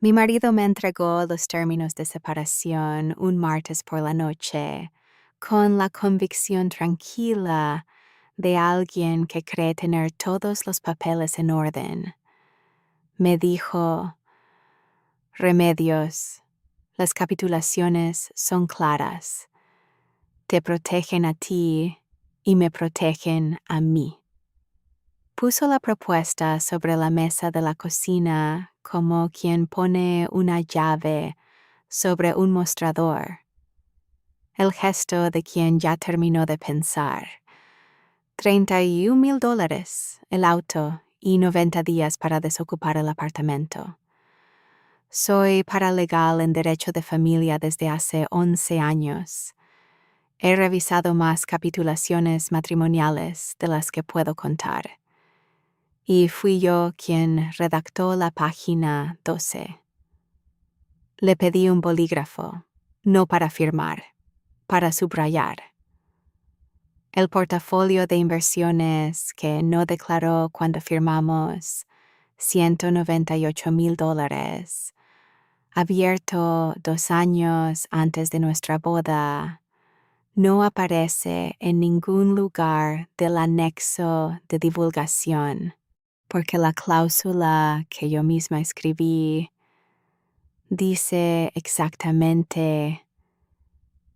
Mi marido me entregó los términos de separación un martes por la noche, con la convicción tranquila de alguien que cree tener todos los papeles en orden. Me dijo: Remedios, las capitulaciones son claras. Te protegen a ti y me protegen a mí. Puso la propuesta sobre la mesa de la cocina como quien pone una llave sobre un mostrador. El gesto de quien ya terminó de pensar. $31,000, el auto y 90 días para desocupar el apartamento. Soy paralegal en derecho de familia desde hace 11 años. He revisado más capitulaciones matrimoniales de las que puedo contar. Y fui yo quien redactó la página 12. Le pedí un bolígrafo, no para firmar, para subrayar. El portafolio de inversiones que no declaró cuando firmamos, $198,000, abierto 2 años antes de nuestra boda, no aparece en ningún lugar del anexo de divulgación, porque la cláusula que yo misma escribí dice exactamente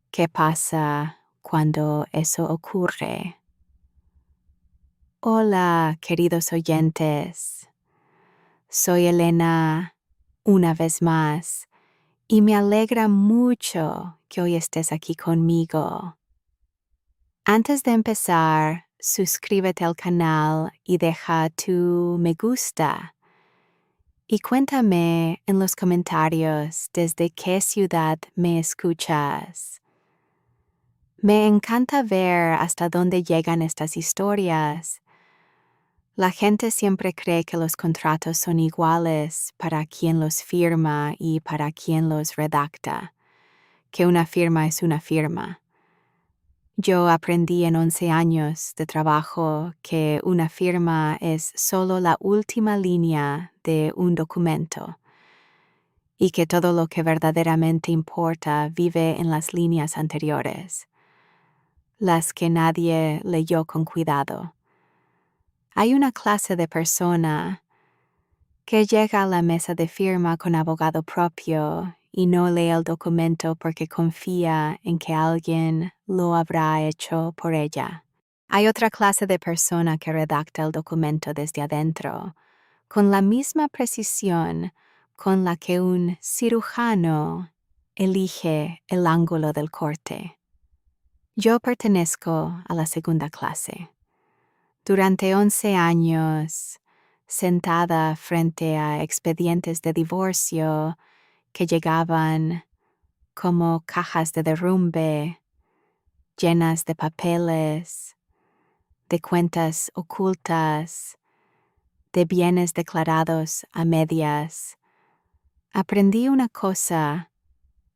qué pasa cuando eso ocurre. Hola, queridos oyentes. Soy Elena, una vez más, y me alegra mucho que hoy estés aquí conmigo. Antes de empezar, suscríbete al canal y deja tu me gusta. Y cuéntame en los comentarios desde qué ciudad me escuchas. Me encanta ver hasta dónde llegan estas historias. La gente siempre cree que los contratos son iguales para quien los firma y para quien los redacta, que una firma es una firma. Yo aprendí en 11 años de trabajo que una firma es solo la última línea de un documento y que todo lo que verdaderamente importa vive en las líneas anteriores, las que nadie leyó con cuidado. Hay una clase de persona que llega a la mesa de firma con abogado propio y no lee el documento porque confía en que alguien lo habrá hecho por ella. Hay otra clase de persona que redacta el documento desde adentro, con la misma precisión con la que un cirujano elige el ángulo del corte. Yo pertenezco a la segunda clase. Durante 11 años, sentada frente a expedientes de divorcio que llegaban como cajas de derrumbe, llenas de papeles, de cuentas ocultas, de bienes declarados a medias, aprendí una cosa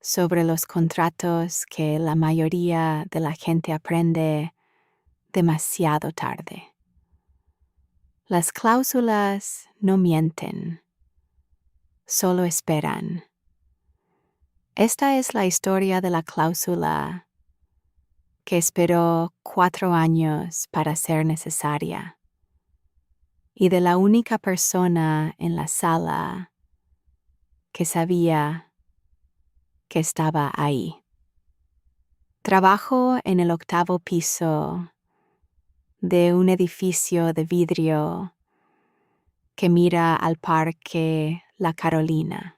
sobre los contratos que la mayoría de la gente aprende demasiado tarde. Las cláusulas no mienten, solo esperan. Esta es la historia de la cláusula que esperó 4 años para ser necesaria y de la única persona en la sala que sabía que estaba ahí. Trabajo en el 8º piso de un edificio de vidrio que mira al Parque La Carolina.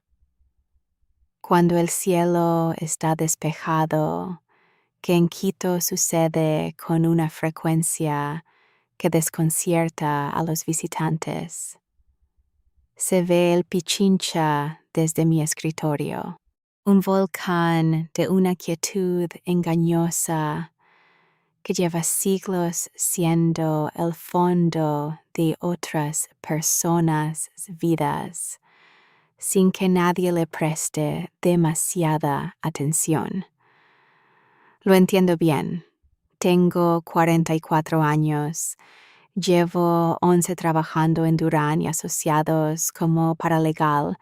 Cuando el cielo está despejado, que en Quito sucede con una frecuencia que desconcierta a los visitantes. Se ve el Pichincha desde mi escritorio, un volcán de una quietud engañosa que lleva siglos siendo el fondo de otras personas' vidas, sin que nadie le preste demasiada atención. Lo entiendo bien. Tengo 44 años. Llevo 11 trabajando en Durán y Asociados como paralegal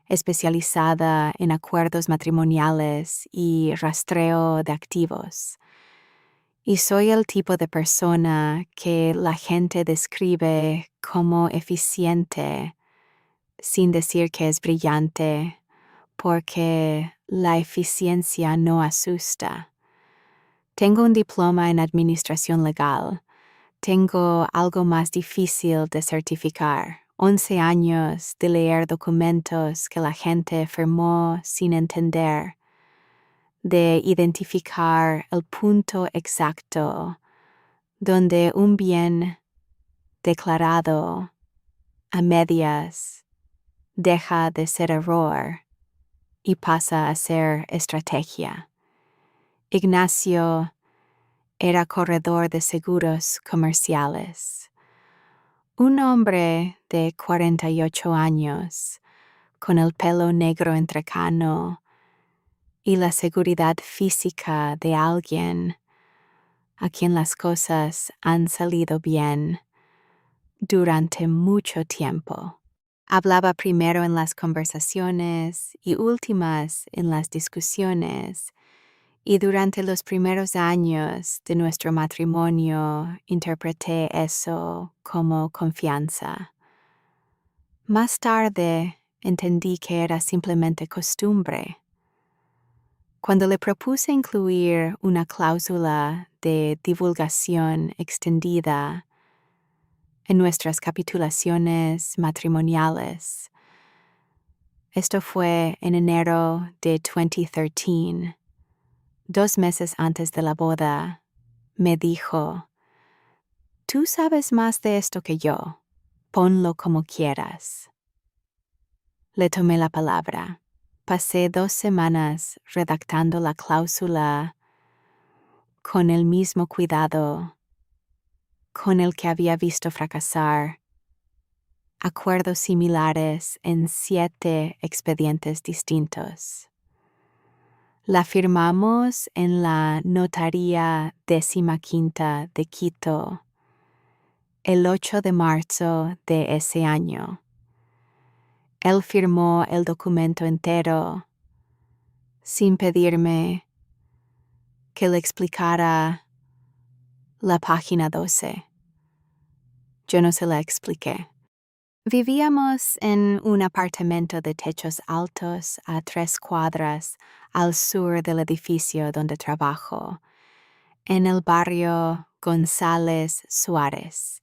especializada en acuerdos matrimoniales y rastreo de activos. Y soy el tipo de persona que la gente describe como eficiente, sin decir que es brillante, porque la eficiencia no asusta. Tengo un diploma en administración legal. Tengo algo más difícil de certificar. 11 años de leer documentos que la gente firmó sin entender, de identificar el punto exacto donde un bien declarado a medias deja de ser error y pasa a ser estrategia. Ignacio era corredor de seguros comerciales. Un hombre de 48 años, con el pelo negro entrecano y la seguridad física de alguien a quien las cosas han salido bien durante mucho tiempo. Hablaba primero en las conversaciones y últimas en las discusiones, y durante los primeros años de nuestro matrimonio interpreté eso como confianza. Más tarde entendí que era simplemente costumbre. Cuando le propuse incluir una cláusula de divulgación extendida en nuestras capitulaciones matrimoniales, esto fue en enero de 2013, 2 meses antes de la boda, me dijo: «Tú sabes más de esto que yo, ponlo como quieras». Le tomé la palabra. Pasé 2 semanas redactando la cláusula con el mismo cuidado con el que había visto fracasar acuerdos similares en 7 expedientes distintos. La firmamos en la Notaría 15ª de Quito el 8 de marzo de ese año. Él firmó el documento entero sin pedirme que le explicara la página 12. Yo no se la expliqué. Vivíamos en un apartamento de techos altos a 3 cuadras al sur del edificio donde trabajo, en el barrio González Suárez.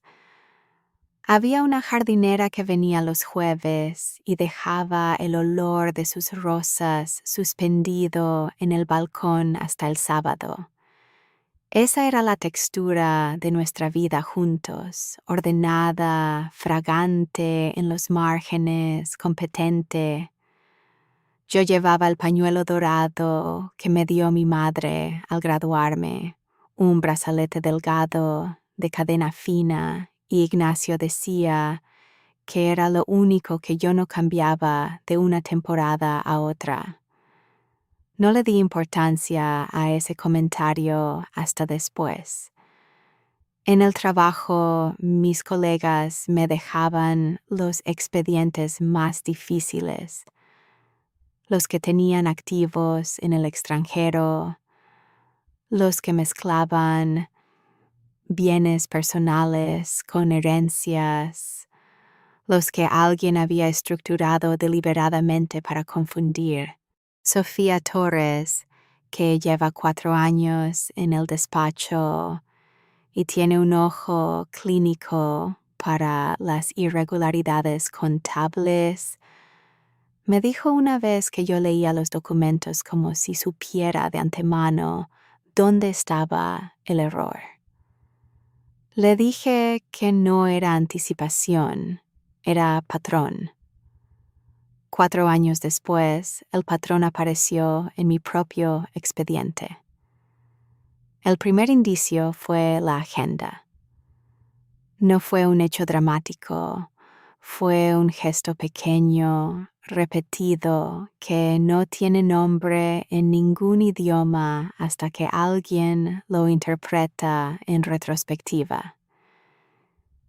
Había una jardinera que venía los jueves y dejaba el olor de sus rosas suspendido en el balcón hasta el sábado. Esa era la textura de nuestra vida juntos, ordenada, fragante en los márgenes, competente. Yo llevaba el pañuelo dorado que me dio mi madre al graduarme, un brazalete delgado de cadena fina, y Ignacio decía que era lo único que yo no cambiaba de una temporada a otra. No le di importancia a ese comentario hasta después. En el trabajo, mis colegas me dejaban los expedientes más difíciles, los que tenían activos en el extranjero, los que mezclaban bienes personales con herencias, los que alguien había estructurado deliberadamente para confundir. Sofía Torres, que lleva 4 años en el despacho y tiene un ojo clínico para las irregularidades contables, me dijo una vez que yo leía los documentos como si supiera de antemano dónde estaba el error. Le dije que no era anticipación, era patrón. 4 años después, el patrón apareció en mi propio expediente. El primer indicio fue la agenda. No fue un hecho dramático, fue un gesto pequeño, repetido, que no tiene nombre en ningún idioma hasta que alguien lo interpreta en retrospectiva.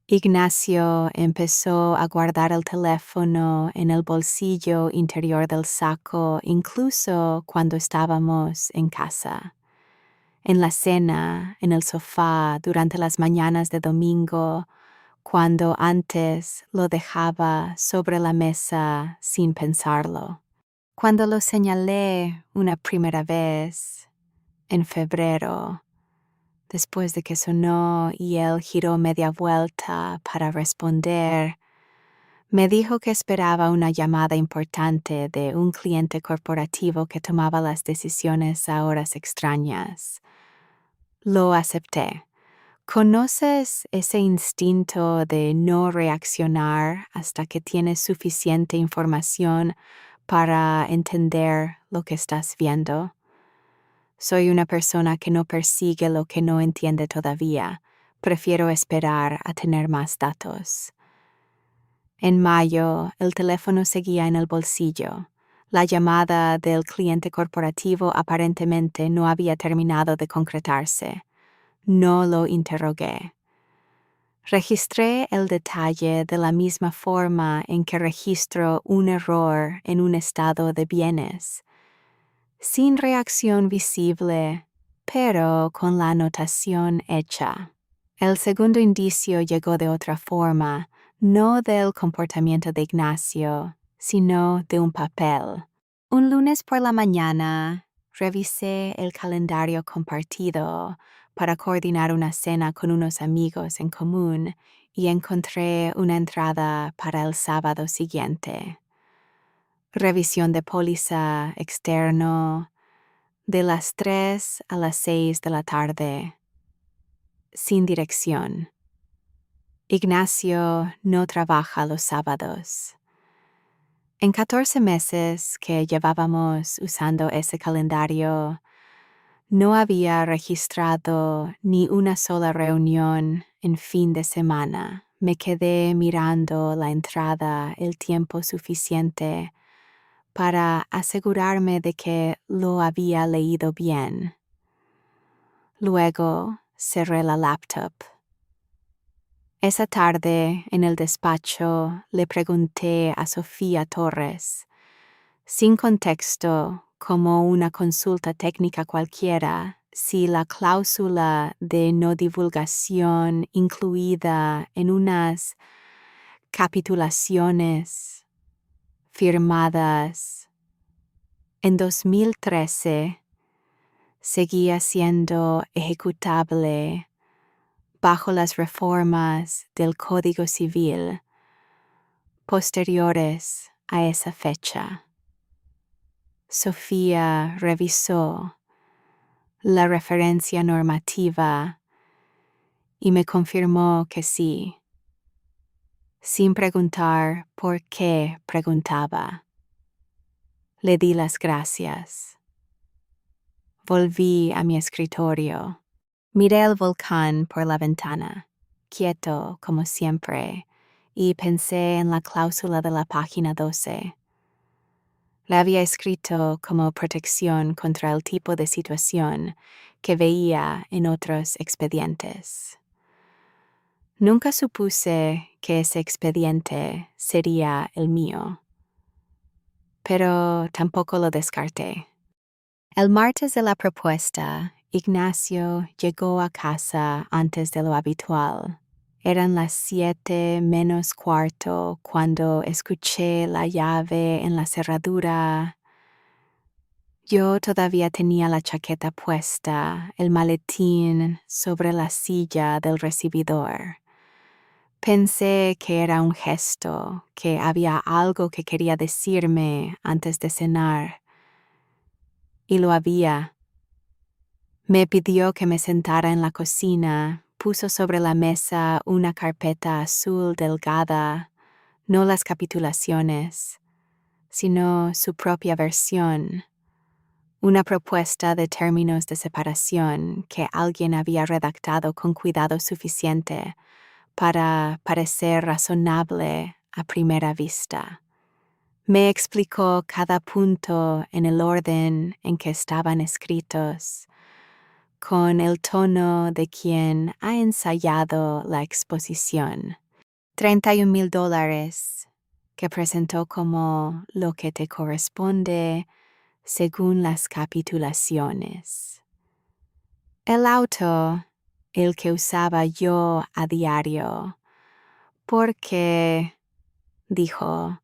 Ignacio empezó a guardar el teléfono en el bolsillo interior del saco incluso cuando estábamos en casa. En la cena, en el sofá, durante las mañanas de domingo, cuando antes lo dejaba sobre la mesa sin pensarlo. Cuando lo señalé una primera vez, en febrero, después de que sonó y él giró media vuelta para responder, me dijo que esperaba una llamada importante de un cliente corporativo que tomaba las decisiones a horas extrañas. Lo acepté. ¿Conoces ese instinto de no reaccionar hasta que tienes suficiente información para entender lo que estás viendo? Soy una persona que no persigue lo que no entiende todavía. Prefiero esperar a tener más datos. En mayo, el teléfono seguía en el bolsillo. La llamada del cliente corporativo aparentemente no había terminado de concretarse. No lo interrogué. Registré el detalle de la misma forma en que registro un error en un estado de bienes, sin reacción visible, pero con la anotación hecha. El segundo indicio llegó de otra forma, no del comportamiento de Ignacio, sino de un papel. Un lunes por la mañana, revisé el calendario compartido para coordinar una cena con unos amigos en común y encontré una entrada para el sábado siguiente. Revisión de póliza externo de las 3 a las 6 de la tarde. Sin dirección. Ignacio no trabaja los sábados. En 14 meses que llevábamos usando ese calendario, no había registrado ni una sola reunión en fin de semana. Me quedé mirando la entrada el tiempo suficiente para asegurarme de que lo había leído bien. Luego cerré la laptop. Esa tarde, en el despacho, le pregunté a Sofía Torres, sin contexto, como una consulta técnica cualquiera, si la cláusula de no divulgación incluida en unas capitulaciones firmadas en 2013 seguía siendo ejecutable bajo las reformas del Código Civil posteriores a esa fecha. Sofía revisó la referencia normativa y me confirmó que sí, sin preguntar por qué preguntaba. Le di las gracias. Volví a mi escritorio. Miré el volcán por la ventana, quieto como siempre, y pensé en la cláusula de la página 12. La había escrito como protección contra el tipo de situación que veía en otros expedientes. Nunca supuse que ese expediente sería el mío, pero tampoco lo descarté. El martes de la propuesta, Ignacio llegó a casa antes de lo habitual. Eran las 7 menos cuarto cuando escuché la llave en la cerradura. Yo todavía tenía la chaqueta puesta, el maletín sobre la silla del recibidor. Pensé que era un gesto, que había algo que quería decirme antes de cenar. Y lo había. Me pidió que me sentara en la cocina, puso sobre la mesa una carpeta azul delgada, no las capitulaciones, sino su propia versión, una propuesta de términos de separación que alguien había redactado con cuidado suficiente para parecer razonable a primera vista. Me explicó cada punto en el orden en que estaban escritos, con el tono de quien ha ensayado la exposición. $31,000 que presentó como lo que te corresponde según las capitulaciones. El auto, el que usaba yo a diario, porque, dijo,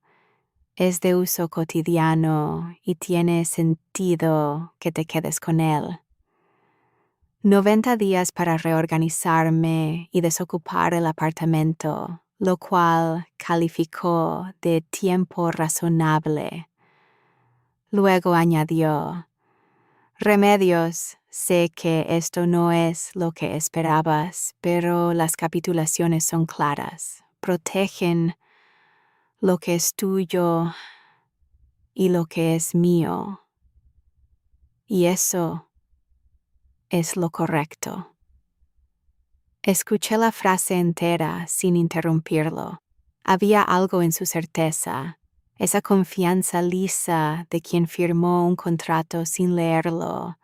es de uso cotidiano y tiene sentido que te quedes con él. 90 días para reorganizarme y desocupar el apartamento, lo cual calificó de tiempo razonable. Luego añadió, Remedios, sé que esto no es lo que esperabas, pero las capitulaciones son claras. Protegen lo que es tuyo y lo que es mío. Y eso es lo correcto. Escuché la frase entera sin interrumpirlo. Había algo en su certeza, esa confianza lisa de quien firmó un contrato sin leerlo,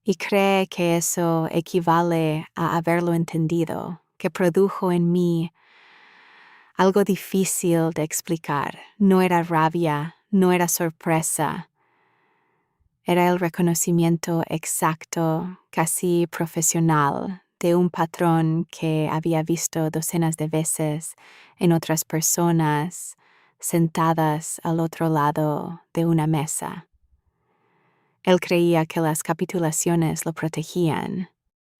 y cree que eso equivale a haberlo entendido, que produjo en mí algo difícil de explicar. No era rabia, no era sorpresa. Era el reconocimiento exacto, casi profesional, de un patrón que había visto docenas de veces en otras personas sentadas al otro lado de una mesa. Él creía que las capitulaciones lo protegían.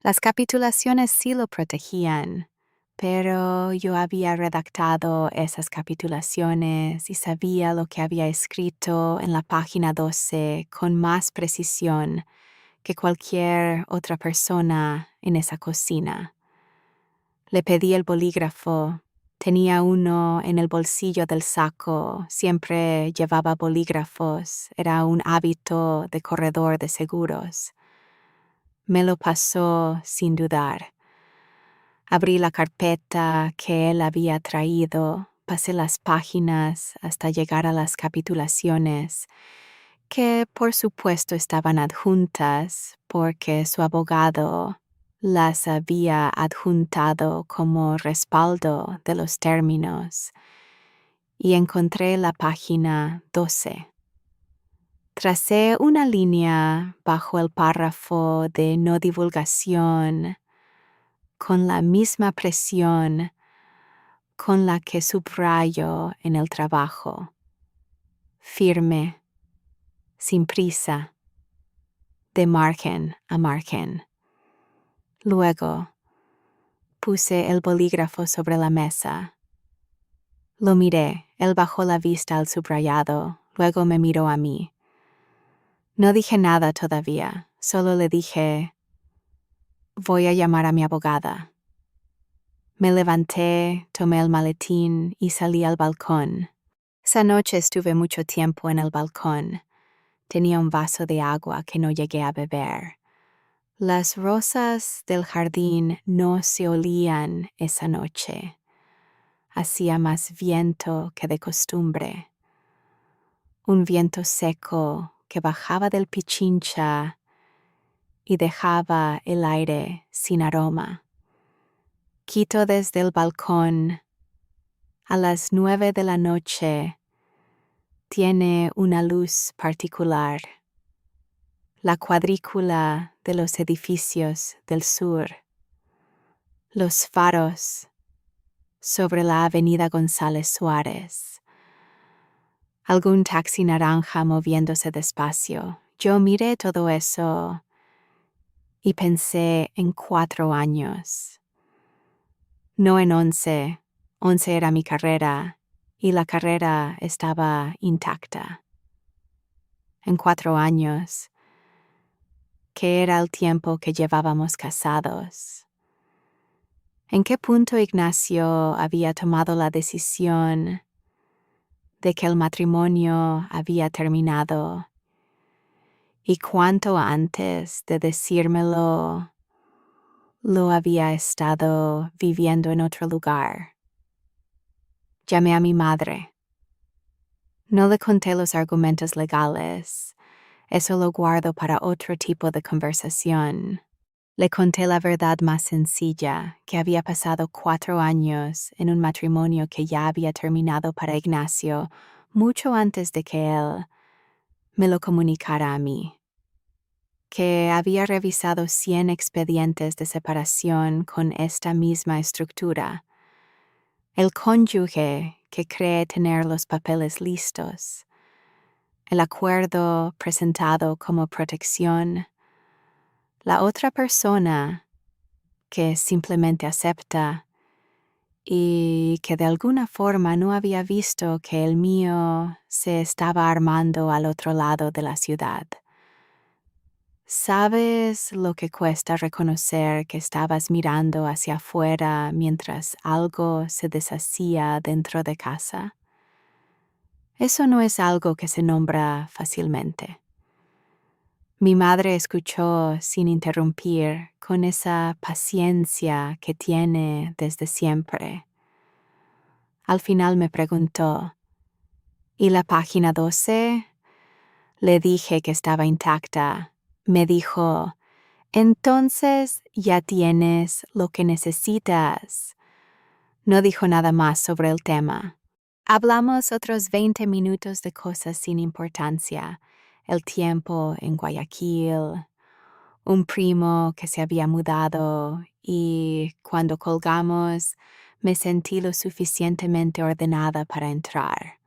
Las capitulaciones sí lo protegían, pero yo había redactado esas capitulaciones y sabía lo que había escrito en la página 12 con más precisión que cualquier otra persona en esa cocina. Le pedí el bolígrafo. Tenía uno en el bolsillo del saco. Siempre llevaba bolígrafos. Era un hábito de corredor de seguros. Me lo pasó sin dudar. Abrí la carpeta que él había traído, pasé las páginas hasta llegar a las capitulaciones, que por supuesto estaban adjuntas porque su abogado las había adjuntado como respaldo de los términos, y encontré la página 12. Tracé una línea bajo el párrafo de no divulgación con la misma presión con la que subrayo en el trabajo. Firme, sin prisa, de margen a margen. Luego, puse el bolígrafo sobre la mesa. Lo miré, él bajó la vista al subrayado, luego me miró a mí. No dije nada todavía, solo le dije, voy a llamar a mi abogada. Me levanté, tomé el maletín y salí al balcón. Esa noche estuve mucho tiempo en el balcón. Tenía un vaso de agua que no llegué a beber. Las rosas del jardín no se olían esa noche. Hacía más viento que de costumbre. Un viento seco que bajaba del Pichincha y dejaba el aire sin aroma. Quito desde el balcón. A las 9 de la noche tiene una luz particular. La cuadrícula de los edificios del sur. Los faros sobre la avenida González Suárez. Algún taxi naranja moviéndose despacio. Yo miré todo eso y pensé en 4 años. No en 11. 11 era mi carrera y la carrera estaba intacta. En 4 años, que era el tiempo que llevábamos casados. ¿En qué punto Ignacio había tomado la decisión de que el matrimonio había terminado? Y cuánto antes de decírmelo, lo había estado viviendo en otro lugar. Llamé a mi madre. No le conté los argumentos legales. Eso lo guardo para otro tipo de conversación. Le conté la verdad más sencilla, que había pasado 4 años en un matrimonio que ya había terminado para Ignacio mucho antes de que él me lo comunicara a mí. Que había revisado 100 expedientes de separación con esta misma estructura. El cónyuge que cree tener los papeles listos. El acuerdo presentado como protección. La otra persona que simplemente acepta y que de alguna forma no había visto que el mío se estaba armando al otro lado de la ciudad. ¿Sabes lo que cuesta reconocer que estabas mirando hacia afuera mientras algo se deshacía dentro de casa? Eso no es algo que se nombra fácilmente. Mi madre escuchó sin interrumpir, con esa paciencia que tiene desde siempre. Al final me preguntó, ¿y la página 12? Le dije que estaba intacta. Me dijo, entonces ya tienes lo que necesitas. No dijo nada más sobre el tema. Hablamos otros 20 minutos de cosas sin importancia. El tiempo en Guayaquil, un primo que se había mudado y cuando colgamos me sentí lo suficientemente ordenada para entrar.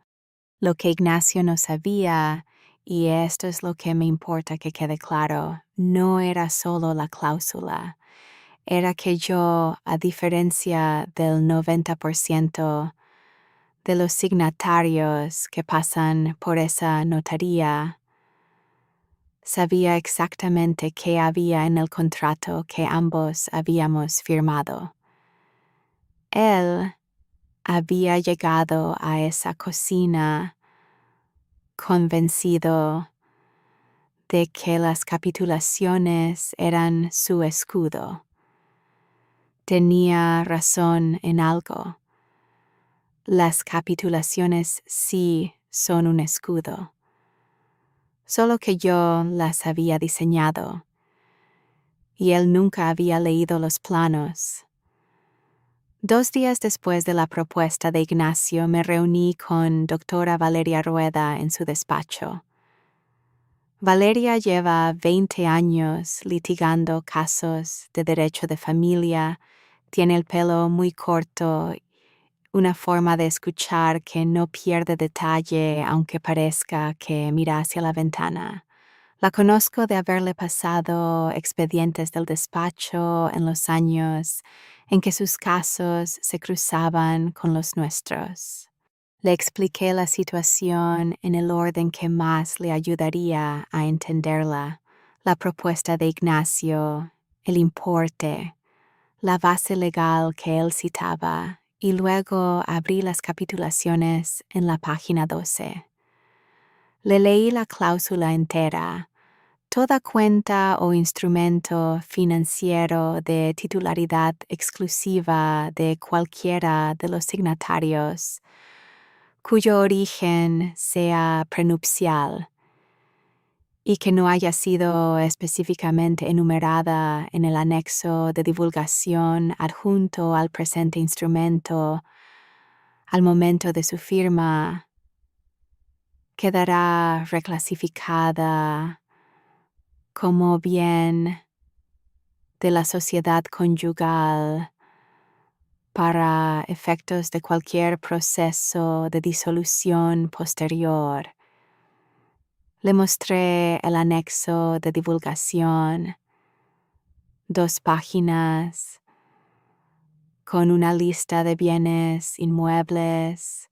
Lo que Ignacio no sabía, y esto es lo que me importa que quede claro, no era solo la cláusula. Era que yo, a diferencia del 90% de los signatarios que pasan por esa notaría, sabía exactamente qué había en el contrato que ambos habíamos firmado. Él había llegado a esa cocina convencido de que las capitulaciones eran su escudo. Tenía razón en algo. Las capitulaciones sí son un escudo. Solo que yo las había diseñado y él nunca había leído los planos. 2 días después de la propuesta de Ignacio me reuní con doctora Valeria Rueda en su despacho. Valeria lleva 20 años litigando casos de derecho de familia, tiene el pelo muy corto, una forma de escuchar que no pierde detalle aunque parezca que mira hacia la ventana. La conozco de haberle pasado expedientes del despacho en los años en que sus casos se cruzaban con los nuestros. Le expliqué la situación en el orden que más le ayudaría a entenderla, la propuesta de Ignacio, el importe, la base legal que él citaba, y luego abrí las capitulaciones en la página 12. Le leí la cláusula entera. Toda cuenta o instrumento financiero de titularidad exclusiva de cualquiera de los signatarios, cuyo origen sea prenupcial y que no haya sido específicamente enumerada en el anexo de divulgación adjunto al presente instrumento al momento de su firma, quedará reclasificada como bien de la sociedad conyugal para efectos de cualquier proceso de disolución posterior. Le mostré el anexo de divulgación, 2 páginas, con una lista de bienes inmuebles,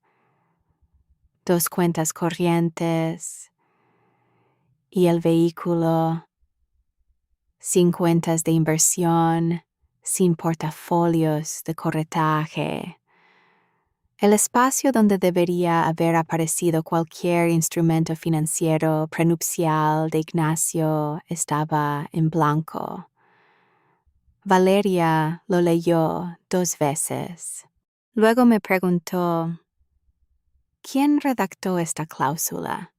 2 cuentas corrientes y el vehículo, sin cuentas de inversión, sin portafolios de corretaje. El espacio donde debería haber aparecido cualquier instrumento financiero prenupcial de Ignacio estaba en blanco. Valeria lo leyó 2 veces. Luego me preguntó, ¿quién redactó esta cláusula?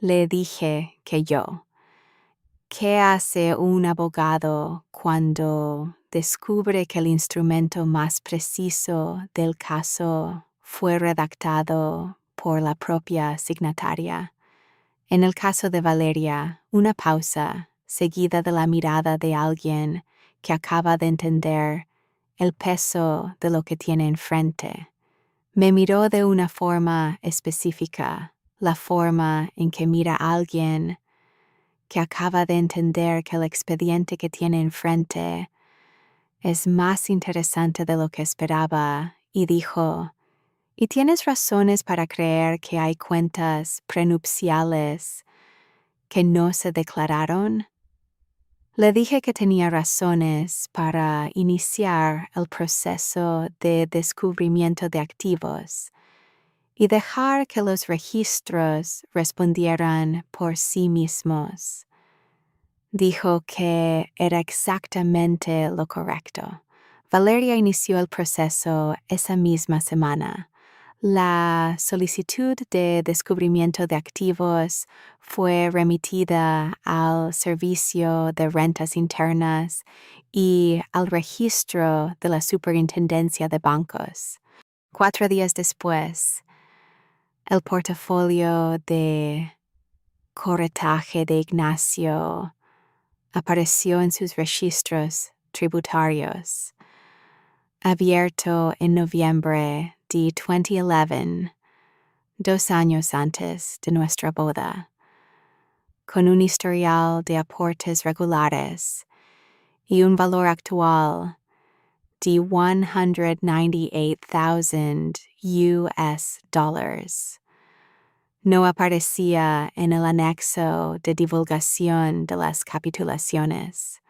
Le dije que yo. ¿Qué hace un abogado cuando descubre que el instrumento más preciso del caso fue redactado por la propia signataria? En el caso de Valeria, una pausa, seguida de la mirada de alguien que acaba de entender el peso de lo que tiene enfrente. Me miró de una forma específica, la forma en que mira a alguien que acaba de entender que el expediente que tiene enfrente es más interesante de lo que esperaba, y dijo: ¿Y tienes razones para creer que hay cuentas prenupciales que no se declararon? Le dije que tenía razones para iniciar el proceso de descubrimiento de activos y dejar que los registros respondieran por sí mismos. Dijo que era exactamente lo correcto. Valeria inició el proceso esa misma semana. La solicitud de descubrimiento de activos fue remitida al Servicio de Rentas Internas y al registro de la Superintendencia de Bancos. 4 días después, el portafolio de corretaje de Ignacio apareció en sus registros tributarios, abierto en noviembre de 2011, 2 años antes de nuestra boda, con un historial de aportes regulares y un valor actual de $198,000. No aparecía en el anexo de divulgación de las capitulaciones.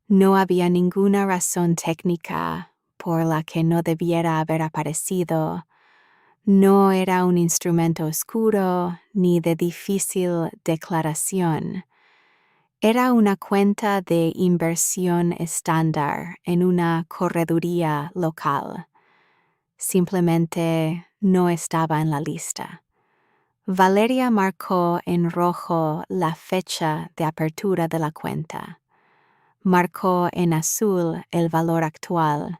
No había ninguna razón técnica por la que no debiera haber aparecido. No era un instrumento oscuro ni de difícil declaración. Era una cuenta de inversión estándar en una correduría local. Simplemente no estaba en la lista. Valeria marcó en rojo la fecha de apertura de la cuenta. Marcó en azul el valor actual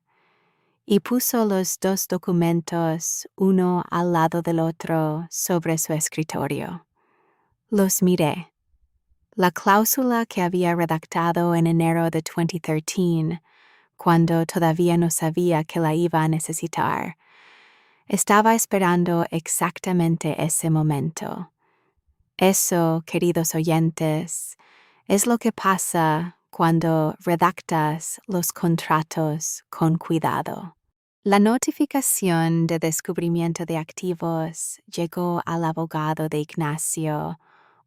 y puso los 2 documentos uno al lado del otro sobre su escritorio. Los miré. La cláusula que había redactado en enero de 2013, cuando todavía no sabía que la iba a necesitar, estaba esperando exactamente ese momento. Eso, queridos oyentes, es lo que pasa cuando redactas los contratos con cuidado. La notificación de descubrimiento de activos llegó al abogado de Ignacio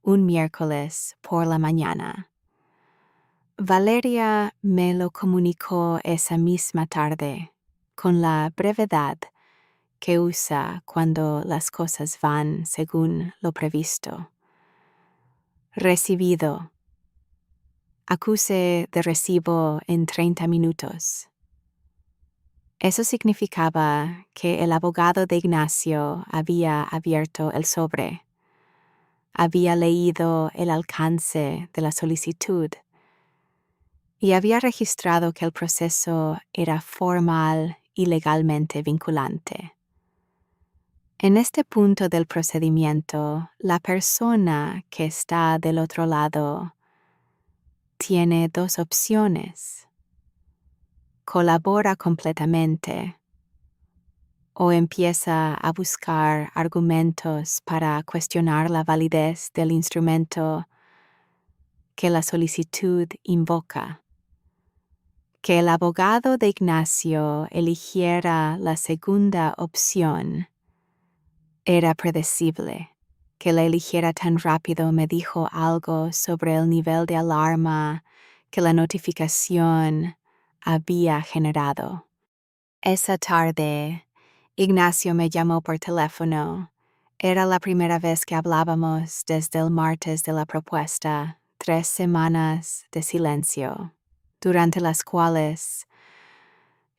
un miércoles por la mañana. Valeria me lo comunicó esa misma tarde, con la brevedad que usa cuando las cosas van según lo previsto. Recibido. Acuse de recibo en 30 minutos. Eso significaba que el abogado de Ignacio había abierto el sobre, había leído el alcance de la solicitud y había registrado que el proceso era formal y legalmente vinculante. En este punto del procedimiento, la persona que está del otro lado tiene 2 opciones: colabora completamente o empieza a buscar argumentos para cuestionar la validez del instrumento que la solicitud invoca. Que el abogado de Ignacio eligiera la segunda opción era predecible. Que la eligiera tan rápido me dijo algo sobre el nivel de alarma que la notificación había generado. Esa tarde, Ignacio me llamó por teléfono. Era la primera vez que hablábamos desde el martes de la propuesta, 3 semanas de silencio, durante las cuales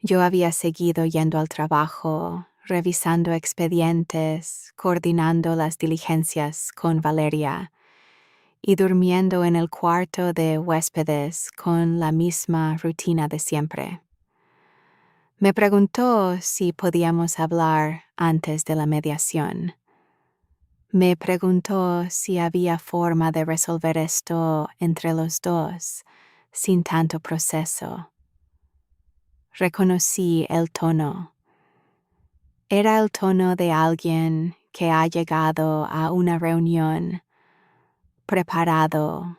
yo había seguido yendo al trabajo, revisando expedientes, coordinando las diligencias con Valeria y durmiendo en el cuarto de huéspedes con la misma rutina de siempre. Me preguntó si podíamos hablar antes de la mediación. Me preguntó si había forma de resolver esto entre los dos, sin tanto proceso. Reconocí el tono. Era el tono de alguien que ha llegado a una reunión preparado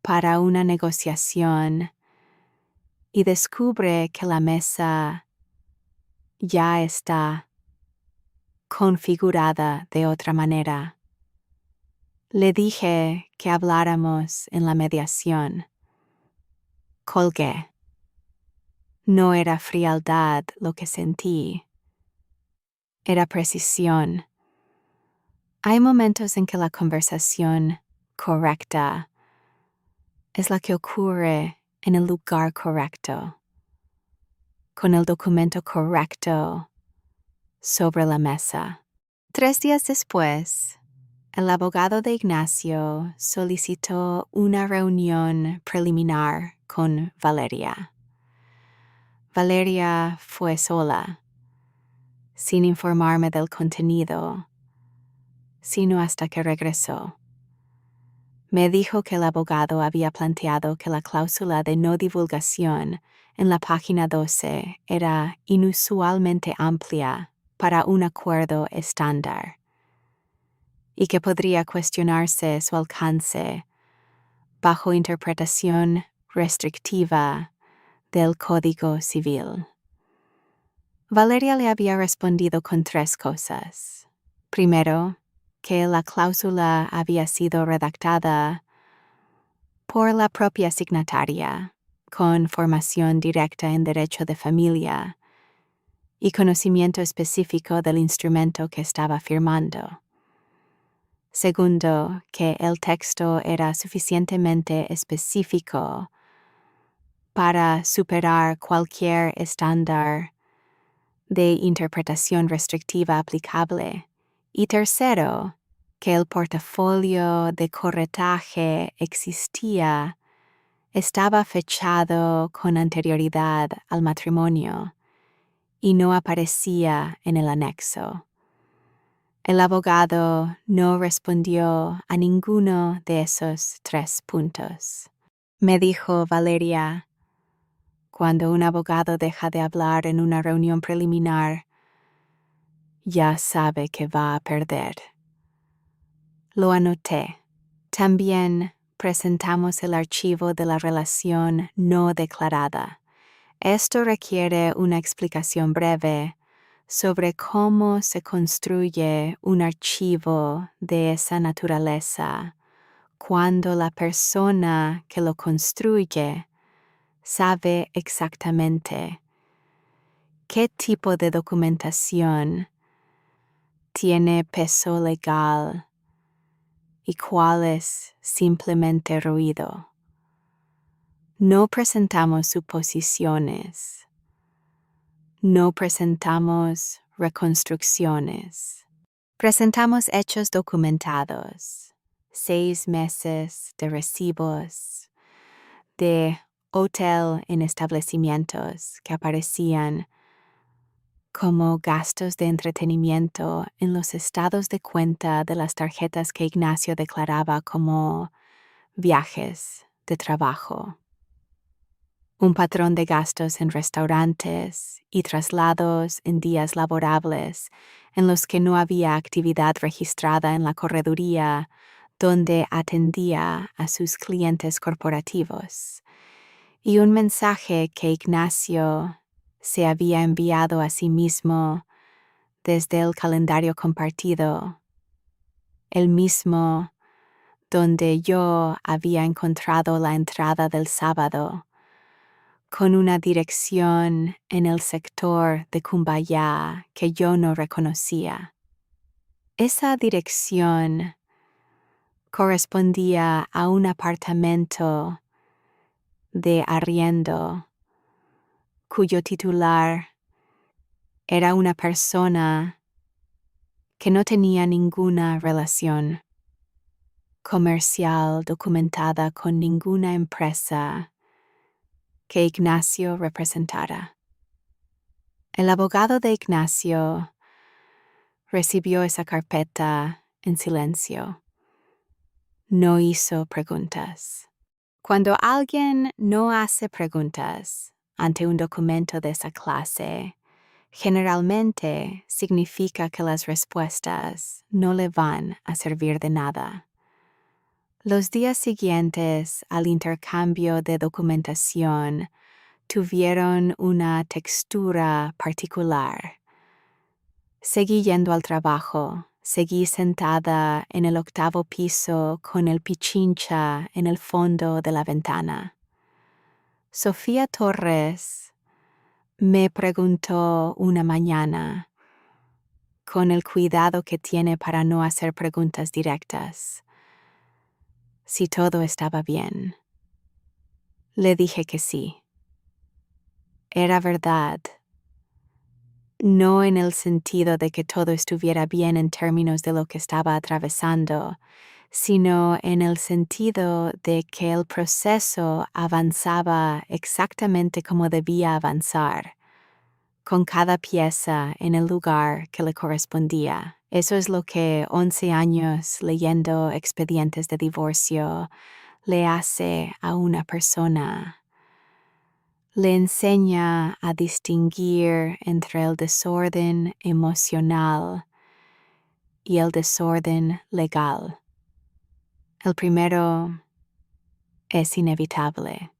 para una negociación y descubre que la mesa ya está configurada de otra manera. Le dije que habláramos en la mediación. Colgué. No era frialdad lo que sentí. Era precisión. Hay momentos en que la conversación correcta es la que ocurre en el lugar correcto, con el documento correcto sobre la mesa. 3 días después, el abogado de Ignacio solicitó una reunión preliminar con Valeria. Valeria fue sola, sin informarme del contenido, sino hasta que regresó. Me dijo que el abogado había planteado que la cláusula de no divulgación en la página 12 era inusualmente amplia para un acuerdo estándar y que podría cuestionarse su alcance bajo interpretación restrictiva del Código Civil. Valeria le había respondido con 3 cosas. Primero, que la cláusula había sido redactada por la propia signataria, con formación directa en derecho de familia y conocimiento específico del instrumento que estaba firmando. Segundo, que el texto era suficientemente específico para superar cualquier estándar de interpretación restrictiva aplicable. Y tercero, que el portafolio de corretaje estaba fechado con anterioridad al matrimonio y no aparecía en el anexo. El abogado no respondió a ninguno de esos 3 puntos. Me dijo Valeria: cuando un abogado deja de hablar en una reunión preliminar, ya sabe que va a perder. Lo anoté. También presentamos el archivo de la relación no declarada. Esto requiere una explicación breve sobre cómo se construye un archivo de esa naturaleza cuando la persona que lo construye sabe exactamente qué tipo de documentación tiene peso legal y cuál es simplemente ruido. No presentamos suposiciones. No presentamos reconstrucciones. Presentamos hechos documentados. 6 meses de recibos de hotel en establecimientos que aparecían como gastos de entretenimiento en los estados de cuenta de las tarjetas que Ignacio declaraba como viajes de trabajo. Un patrón de gastos en restaurantes y traslados en días laborables en los que no había actividad registrada en la correduría donde atendía a sus clientes corporativos, y un mensaje que Ignacio se había enviado a sí mismo desde el calendario compartido, el mismo donde yo había encontrado la entrada del sábado, con una dirección en el sector de Cumbayá que yo no reconocía. Esa dirección correspondía a un apartamento de arriendo cuyo titular Era una persona que no tenía ninguna relación comercial documentada con ninguna empresa que Ignacio representara. El abogado de Ignacio recibió esa carpeta en silencio. No hizo preguntas. Cuando alguien no hace preguntas ante un documento de esa clase, generalmente significa que las respuestas no le van a servir de nada. Los días siguientes al intercambio de documentación tuvieron una textura particular. Seguí yendo al trabajo, seguí sentada en el 8º piso con el pichincha en el fondo de la ventana. Sofía Torres me preguntó una mañana, con el cuidado que tiene para no hacer preguntas directas, si todo estaba bien. Le dije que sí. Era verdad. No en el sentido de que todo estuviera bien en términos de lo que estaba atravesando, sino en el sentido de que el proceso avanzaba exactamente como debía avanzar, con cada pieza en el lugar que le correspondía. Eso es lo que 11 años leyendo expedientes de divorcio le hace a una persona. Le enseña a distinguir entre el desorden emocional y el desorden legal. El primero es inevitable.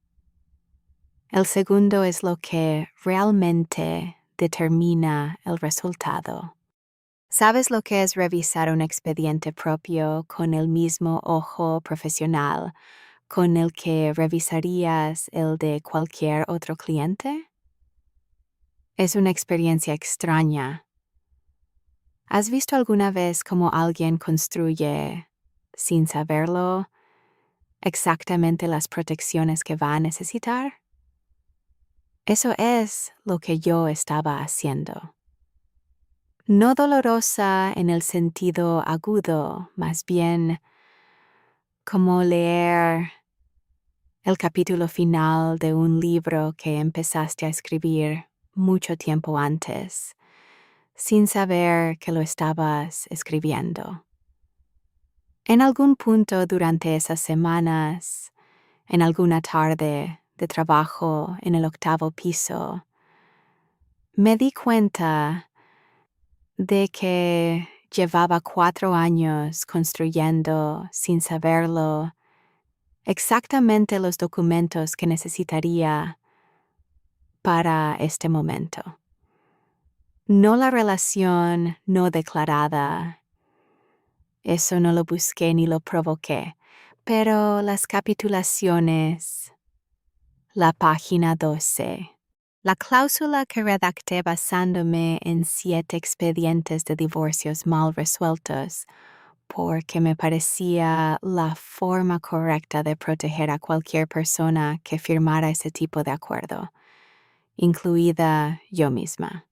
El segundo es lo que realmente determina el resultado. ¿Sabes lo que es revisar un expediente propio con el mismo ojo profesional con el que revisarías el de cualquier otro cliente? Es una experiencia extraña. ¿Has visto alguna vez cómo alguien construye, sin saberlo, exactamente las protecciones que va a necesitar? Eso es lo que yo estaba haciendo. No dolorosa en el sentido agudo, más bien como leer el capítulo final de un libro que empezaste a escribir mucho tiempo antes, sin saber que lo estabas escribiendo. En algún punto durante esas semanas, en alguna tarde de trabajo en el 8º piso, me di cuenta de que llevaba 4 años construyendo, sin saberlo, exactamente los documentos que necesitaría para este momento. No la relación no declarada, eso no lo busqué ni lo provoqué, pero las capitulaciones, la página 12, la cláusula que redacté basándome en 7 expedientes de divorcios mal resueltos, porque me parecía la forma correcta de proteger a cualquier persona que firmara ese tipo de acuerdo, incluida yo misma.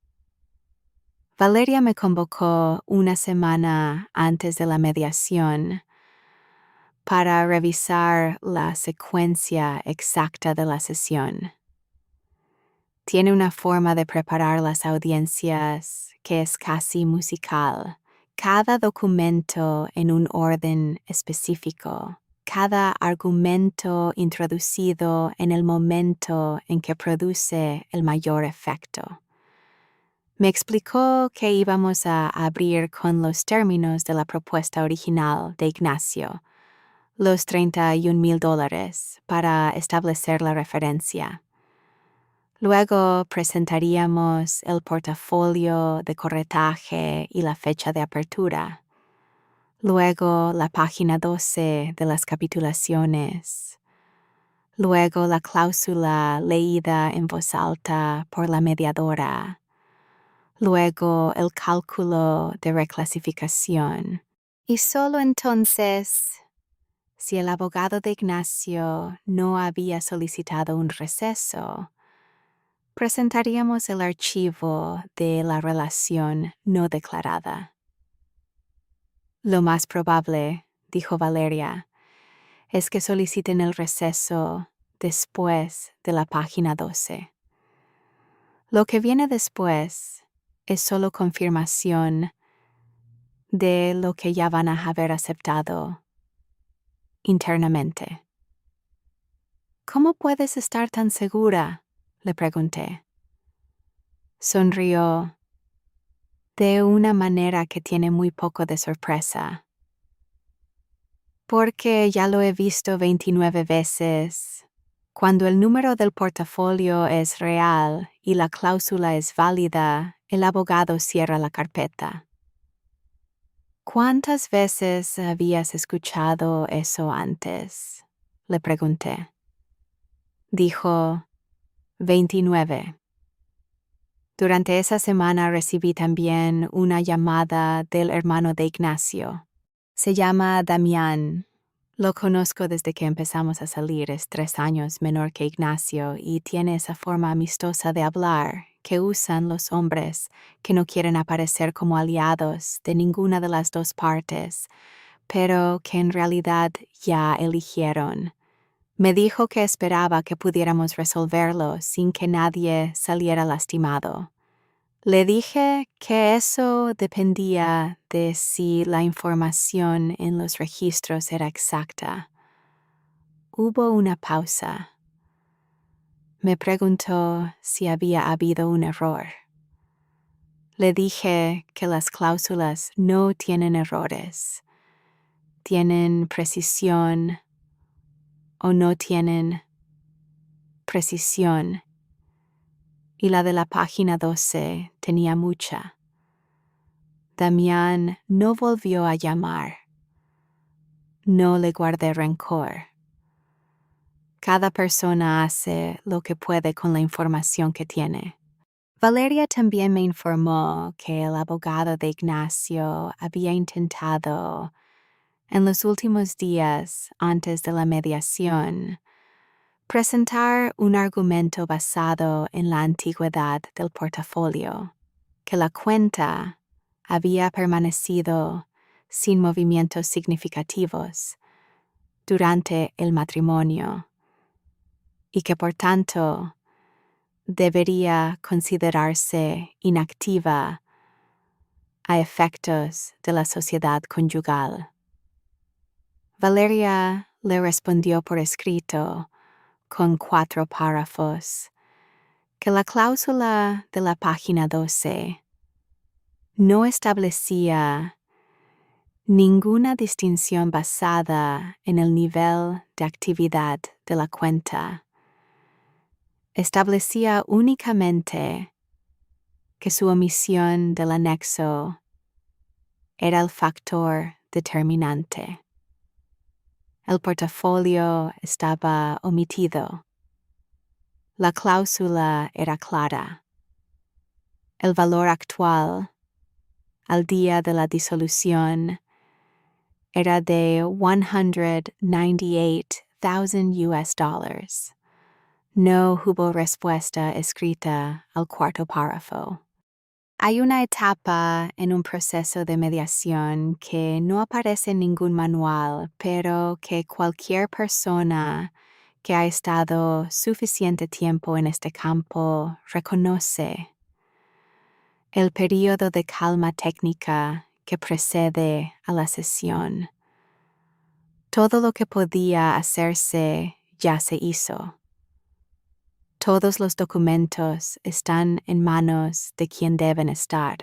Valeria me convocó una semana antes de la mediación para revisar la secuencia exacta de la sesión. Tiene una forma de preparar las audiencias que es casi musical. Cada documento en un orden específico. Cada argumento introducido en el momento en que produce el mayor efecto. Me explicó que íbamos a abrir con los términos de la propuesta original de Ignacio, los $31,000 para establecer la referencia. Luego presentaríamos el portafolio de corretaje y la fecha de apertura. Luego la página 12 de las capitulaciones. Luego la cláusula leída en voz alta por la mediadora. Luego el cálculo de reclasificación. Y solo entonces, si el abogado de Ignacio no había solicitado un receso, presentaríamos el archivo de la relación no declarada. Lo más probable, dijo Valeria, es que soliciten el receso después de la página 12. Lo que viene después es solo confirmación de lo que ya van a haber aceptado internamente. ¿Cómo puedes estar tan segura?, le pregunté. Sonrió de una manera que tiene muy poco de sorpresa. Porque ya lo he visto 29 veces. Cuando el número del portafolio es real y la cláusula es válida, el abogado cierra la carpeta. ¿Cuántas veces habías escuchado eso antes?, le pregunté. Dijo, 29. Durante esa semana recibí también una llamada del hermano de Ignacio. Se llama Damián. Lo conozco desde que empezamos a salir, es 3 años menor que Ignacio y tiene esa forma amistosa de hablar que usan los hombres que no quieren aparecer como aliados de ninguna de las dos partes, pero que en realidad ya eligieron. Me dijo que esperaba que pudiéramos resolverlo sin que nadie saliera lastimado. Le dije que eso dependía de si la información en los registros era exacta. Hubo una pausa. Me preguntó si había habido un error. Le dije que las cláusulas no tienen errores. Tienen precisión o no tienen precisión. Y la de la página 12 tenía mucha. Damián no volvió a llamar. No le guardé rencor. Cada persona hace lo que puede con la información que tiene. Valeria también me informó que el abogado de Ignacio había intentado, en los últimos días antes de la mediación, presentar un argumento basado en la antigüedad del portafolio, que la cuenta había permanecido sin movimientos significativos durante el matrimonio y que por tanto debería considerarse inactiva a efectos de la sociedad conyugal. Valeria le respondió por escrito, con 4 párrafos, que la cláusula de la página 12 no establecía ninguna distinción basada en el nivel de actividad de la cuenta. Establecía únicamente que su omisión del anexo era el factor determinante. El portafolio estaba omitido. La cláusula era clara. El valor actual, al día de la disolución, era de $198,000. No hubo respuesta escrita al 4º párrafo. Hay una etapa en un proceso de mediación que no aparece en ningún manual, pero que cualquier persona que ha estado suficiente tiempo en este campo reconoce. El período de calma técnica que precede a la sesión. Todo lo que podía hacerse ya se hizo. Todos los documentos están en manos de quien deben estar.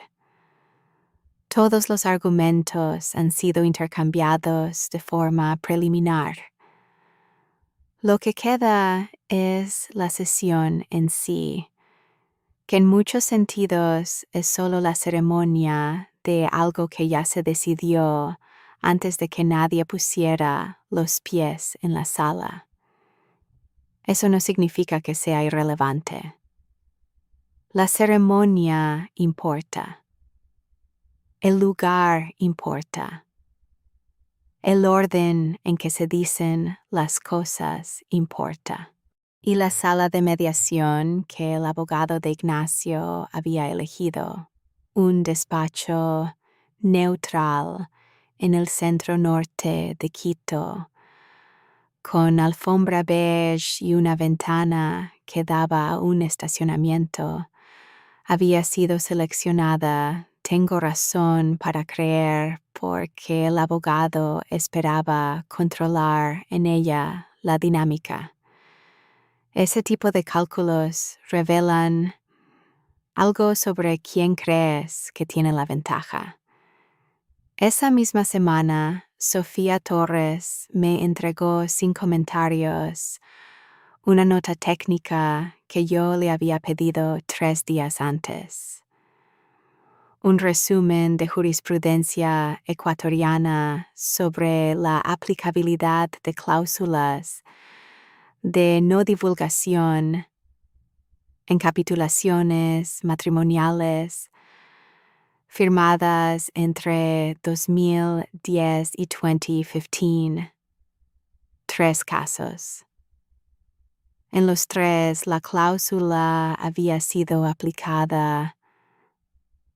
Todos los argumentos han sido intercambiados de forma preliminar. Lo que queda es la sesión en sí, que en muchos sentidos es solo la ceremonia de algo que ya se decidió antes de que nadie pusiera los pies en la sala. Eso no significa que sea irrelevante. La ceremonia importa. El lugar importa. El orden en que se dicen las cosas importa. y la sala de mediación que el abogado de Ignacio había elegido, un despacho neutral en el centro norte de Quito, con alfombra beige y una ventana que daba a un estacionamiento, había sido seleccionada, tengo razón para creer, porque el abogado esperaba controlar en ella la dinámica. Ese tipo de cálculos revelan algo sobre quién crees que tiene la ventaja. Esa misma semana, Sofía Torres me entregó sin comentarios una nota técnica que yo le había pedido 3 días antes. Un resumen de jurisprudencia ecuatoriana sobre la aplicabilidad de cláusulas de no divulgación en capitulaciones matrimoniales firmadas entre 2010 y 2015. 3 casos. En los 3, la cláusula había sido aplicada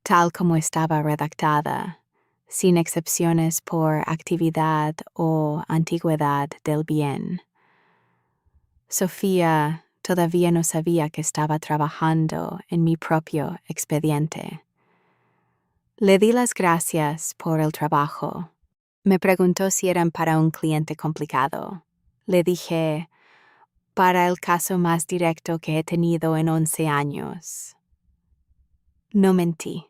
tal como estaba redactada, sin excepciones por actividad o antigüedad del bien. Sofía todavía no sabía que estaba trabajando en mi propio expediente. Le di las gracias por el trabajo. Me preguntó si eran para un cliente complicado. Le dije, para el caso más directo que he tenido en 11 años. No mentí.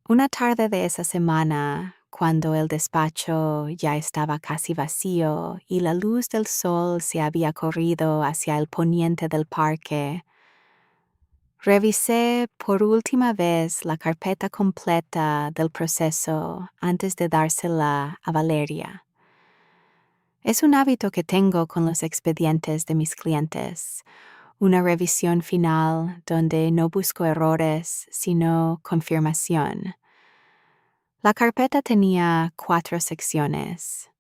Una tarde de esa semana, cuando el despacho ya estaba casi vacío y la luz del sol se había corrido hacia el poniente del parque, revisé por última vez la carpeta completa del proceso antes de dársela a Valeria. Es un hábito que tengo con los expedientes de mis clientes, una revisión final donde no busco errores, sino confirmación. La carpeta tenía 4 secciones.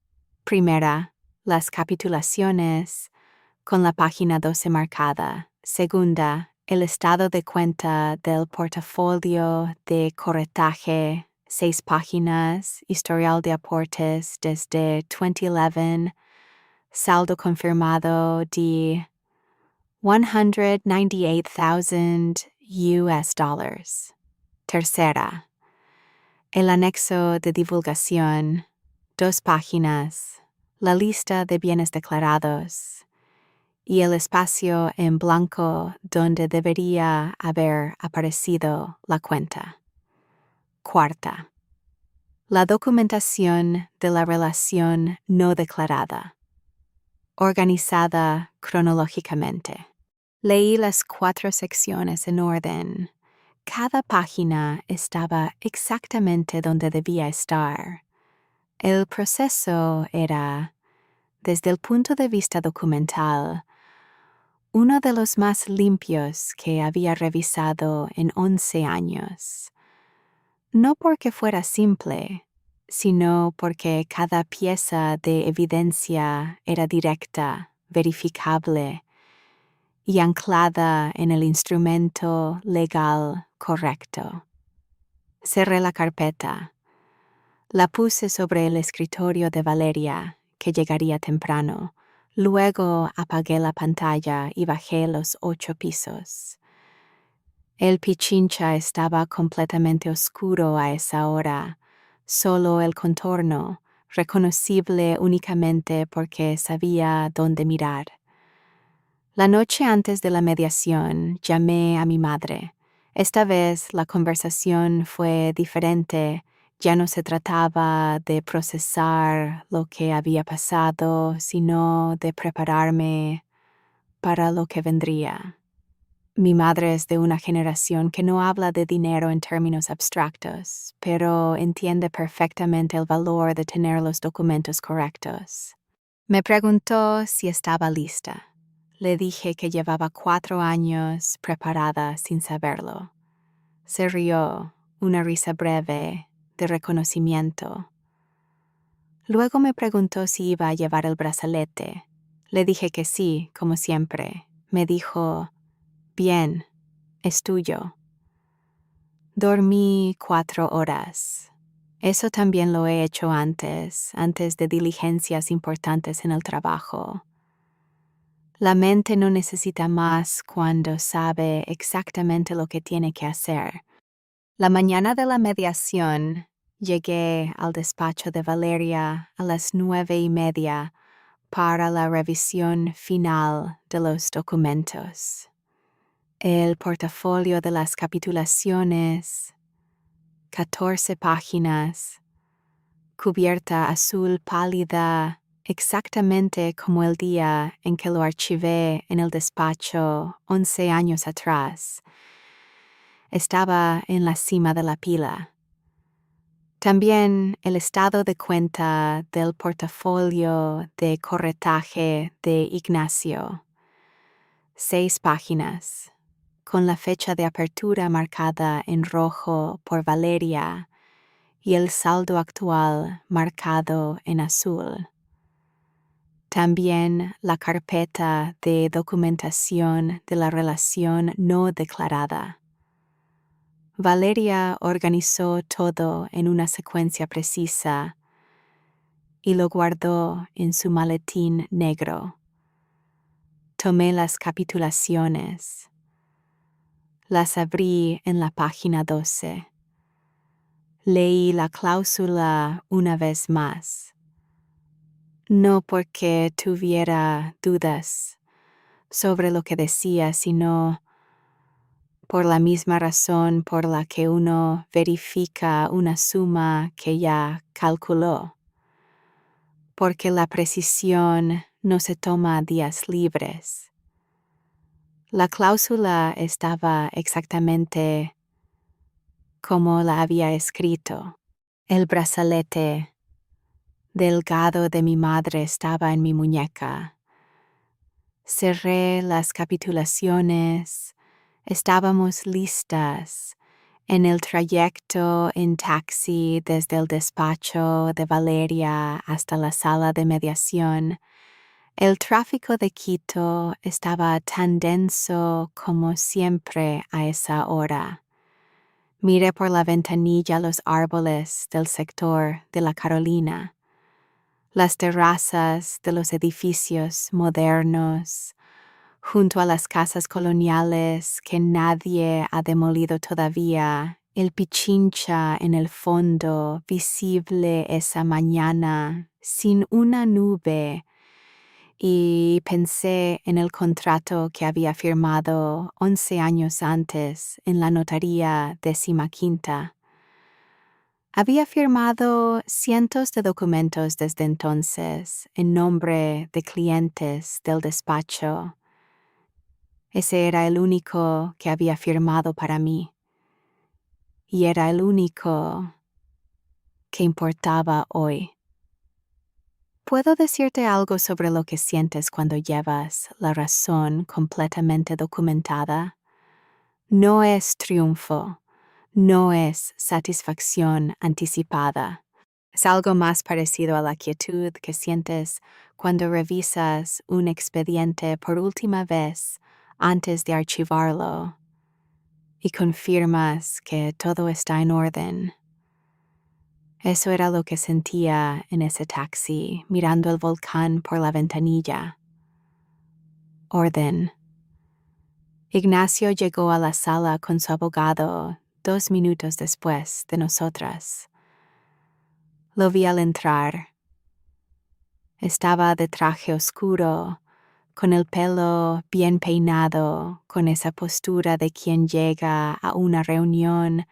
Primera, las capitulaciones, con la página 12 marcada. Segunda, el estado de cuenta del portafolio de corretaje, 6 páginas, historial de aportes desde 2011, saldo confirmado de $198,000. Tercera, el anexo de divulgación, 2 páginas, la lista de bienes declarados y el espacio en blanco donde debería haber aparecido la cuenta. Cuarta, la documentación de la relación no declarada, organizada cronológicamente. Leí las 4 secciones en orden. Cada página estaba exactamente donde debía estar. El proceso era, desde el punto de vista documental, uno de los más limpios que había revisado en 11 años. No porque fuera simple, sino porque cada pieza de evidencia era directa, verificable y anclada en el instrumento legal correcto. Cerré la carpeta. La puse sobre el escritorio de Valeria, que llegaría temprano. Luego apagué la pantalla y bajé los 8 pisos. El Pichincha estaba completamente oscuro a esa hora, solo el contorno, reconocible únicamente porque sabía dónde mirar. La noche antes de la mediación llamé a mi madre. Esta vez la conversación fue diferente. Ya no se trataba de procesar lo que había pasado, sino de prepararme para lo que vendría. Mi madre es de una generación que no habla de dinero en términos abstractos, pero entiende perfectamente el valor de tener los documentos correctos. Me preguntó si estaba lista. Le dije que llevaba 4 años preparada sin saberlo. Se rió, una risa breve, de reconocimiento. Luego me preguntó si iba a llevar el brazalete. Le dije que sí, como siempre. Me dijo, bien, es tuyo. Dormí 4 horas. Eso también lo he hecho antes de diligencias importantes en el trabajo. La mente no necesita más cuando sabe exactamente lo que tiene que hacer. La mañana de la mediación, llegué al despacho de Valeria a las 9:30 para la revisión final de los documentos. El portafolio de las capitulaciones, 14 páginas, cubierta azul pálida, exactamente como el día en que lo archivé en el despacho 11 años atrás. Estaba en la cima de la pila. También el estado de cuenta del portafolio de corretaje de Ignacio. 6 páginas, con la fecha de apertura marcada en rojo por Valeria y el saldo actual marcado en azul. También la carpeta de documentación de la relación no declarada. Valeria organizó todo en una secuencia precisa y lo guardó en su maletín negro. Tomé las capitulaciones. Las abrí en la página 12. Leí la cláusula una vez más. No porque tuviera dudas sobre lo que decía, sino por la misma razón por la que uno verifica una suma que ya calculó. Porque la precisión no se toma días libres. La cláusula estaba exactamente como la había escrito. El brazalete delgado de mi madre estaba en mi muñeca. Cerré las capitulaciones. Estábamos listas en el trayecto en taxi desde el despacho de Valeria hasta la sala de mediación. El tráfico de Quito estaba tan denso como siempre a esa hora. Miré por la ventanilla los árboles del sector de la Carolina, las terrazas de los edificios modernos, junto a las casas coloniales que nadie ha demolido todavía, el Pichincha en el fondo, visible esa mañana, sin una nube, y pensé en el contrato que había firmado 11 años antes en la notaría 15ª. Había firmado cientos de documentos desde entonces en nombre de clientes del despacho. Ese era el único que había firmado para mí. Y era el único que importaba hoy. ¿Puedo decirte algo sobre lo que sientes cuando llevas la razón completamente documentada? No es triunfo, no es satisfacción anticipada. Es algo más parecido a la quietud que sientes cuando revisas un expediente por última vez antes de archivarlo y confirmas que todo está en orden. Eso era lo que sentía en ese taxi, mirando el volcán por la ventanilla. Orden. Ignacio llegó a la sala con su abogado 2 minutos después de nosotras. Lo vi al entrar. Estaba de traje oscuro, con el pelo bien peinado, con esa postura de quien llega a una reunión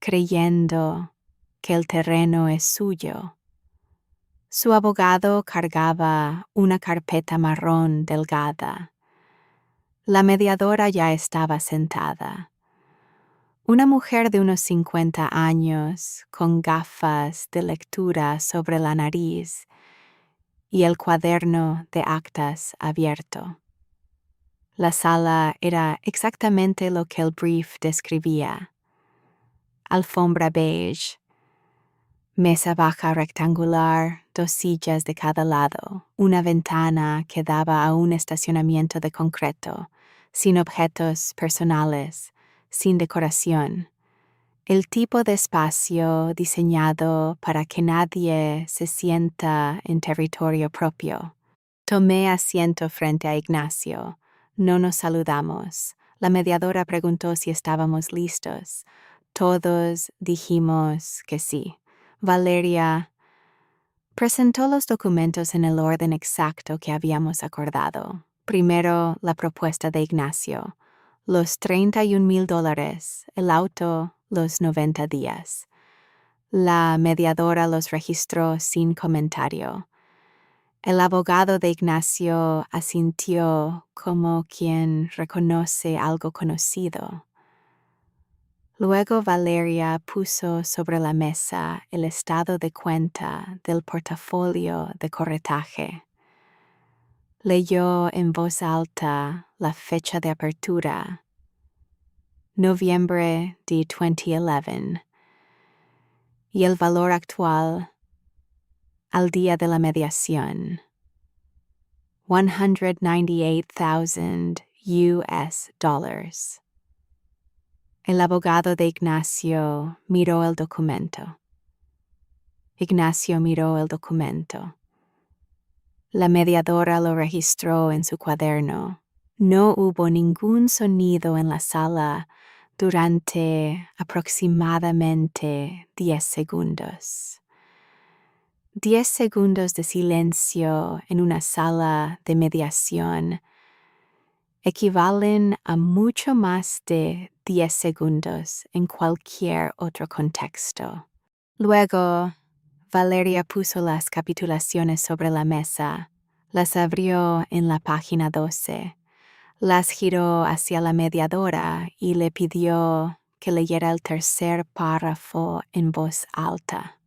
creyendo que el terreno es suyo. Su abogado cargaba una carpeta marrón delgada. La mediadora ya estaba sentada. Una mujer de unos 50 años, con gafas de lectura sobre la nariz y el cuaderno de actas abierto. La sala era exactamente lo que el brief describía. Alfombra beige, Mesa baja rectangular, 2 sillas de cada lado, una ventana que daba a un estacionamiento de concreto, sin objetos personales, sin decoración. El tipo de espacio diseñado para que nadie se sienta en territorio propio. Tomé asiento frente a Ignacio. No nos saludamos. La mediadora preguntó si estábamos listos. Todos dijimos que sí. Valeria presentó los documentos en el orden exacto que habíamos acordado. Primero, la propuesta de Ignacio. Los $31,000, el auto, los 90 días. La mediadora los registró sin comentario. El abogado de Ignacio asintió como quien reconoce algo conocido. Luego Valeria puso sobre la mesa el estado de cuenta del portafolio de corretaje. Leyó en voz alta la fecha de apertura, noviembre de 2011, y el valor actual al día de la mediación, $198,000 US. El abogado de Ignacio miró el documento. Ignacio miró el documento. La mediadora lo registró en su cuaderno. No hubo ningún sonido en la sala durante aproximadamente 10 segundos. 10 segundos de silencio en una sala de mediación equivalen a mucho más de 10 segundos en cualquier otro contexto. Luego, Valeria puso las capitulaciones sobre la mesa, las abrió en la página 12, las giró hacia la mediadora y le pidió que leyera el tercer párrafo en voz alta.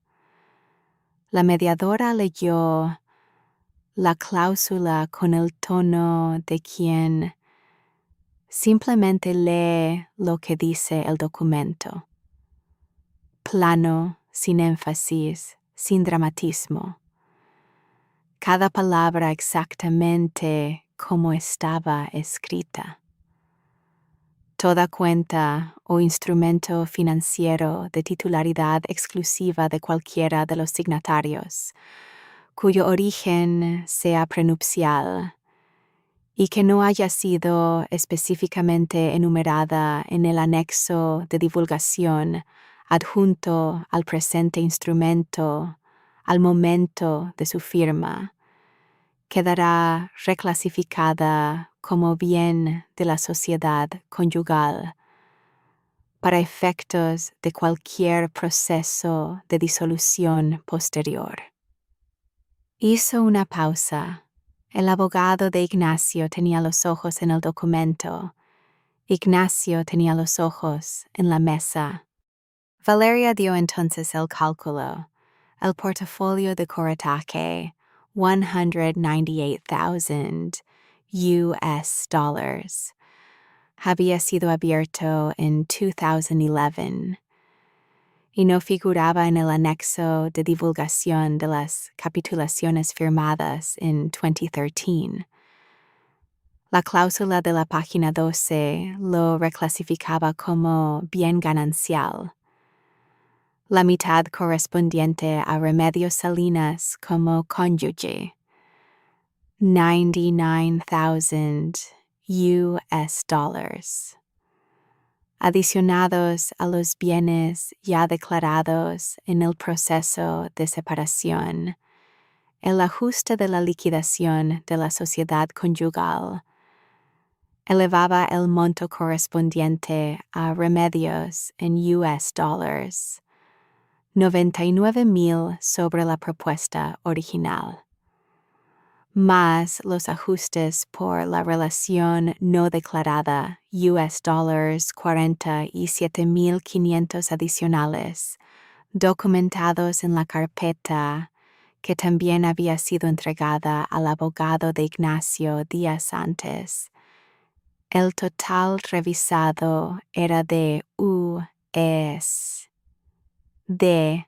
La mediadora leyó la cláusula con el tono de quien simplemente lee lo que dice el documento. Plano, sin énfasis, sin dramatismo. Cada palabra exactamente como estaba escrita. Toda cuenta o instrumento financiero de titularidad exclusiva de cualquiera de los signatarios, cuyo origen sea prenupcial, y que no haya sido específicamente enumerada en el anexo de divulgación adjunto al presente instrumento al momento de su firma, quedará reclasificada como bien de la sociedad conyugal para efectos de cualquier proceso de disolución posterior. Hizo una pausa. El abogado de Ignacio tenía los ojos en el documento. Ignacio tenía los ojos en la mesa. Valeria dio entonces el cálculo. El portafolio de corretaje, $198,000 US. Había sido abierto en 2011 y no figuraba en el anexo de divulgación de las capitulaciones firmadas en 2013. La cláusula de la página 12 lo reclasificaba como bien ganancial. La mitad correspondiente a Remedios Salinas como cónyuge, $99,000 US. Adicionados a los bienes ya declarados en el proceso de separación, el ajuste de la liquidación de la sociedad conyugal elevaba el monto correspondiente a Remedios en US, 99,000 sobre la propuesta original, más los ajustes por la relación no declarada, $47,500 adicionales, documentados en la carpeta que también había sido entregada al abogado de Ignacio días antes. El total revisado era de US$1,000,000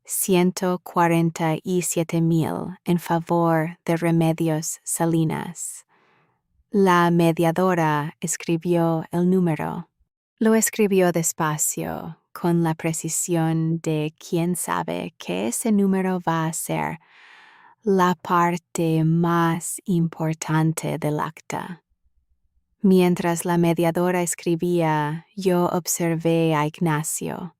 147,000 en favor de Remedios Salinas. La mediadora escribió el número. Lo escribió despacio, con la precisión de quien sabe que ese número va a ser la parte más importante del acta. Mientras la mediadora escribía, yo observé a Ignacio.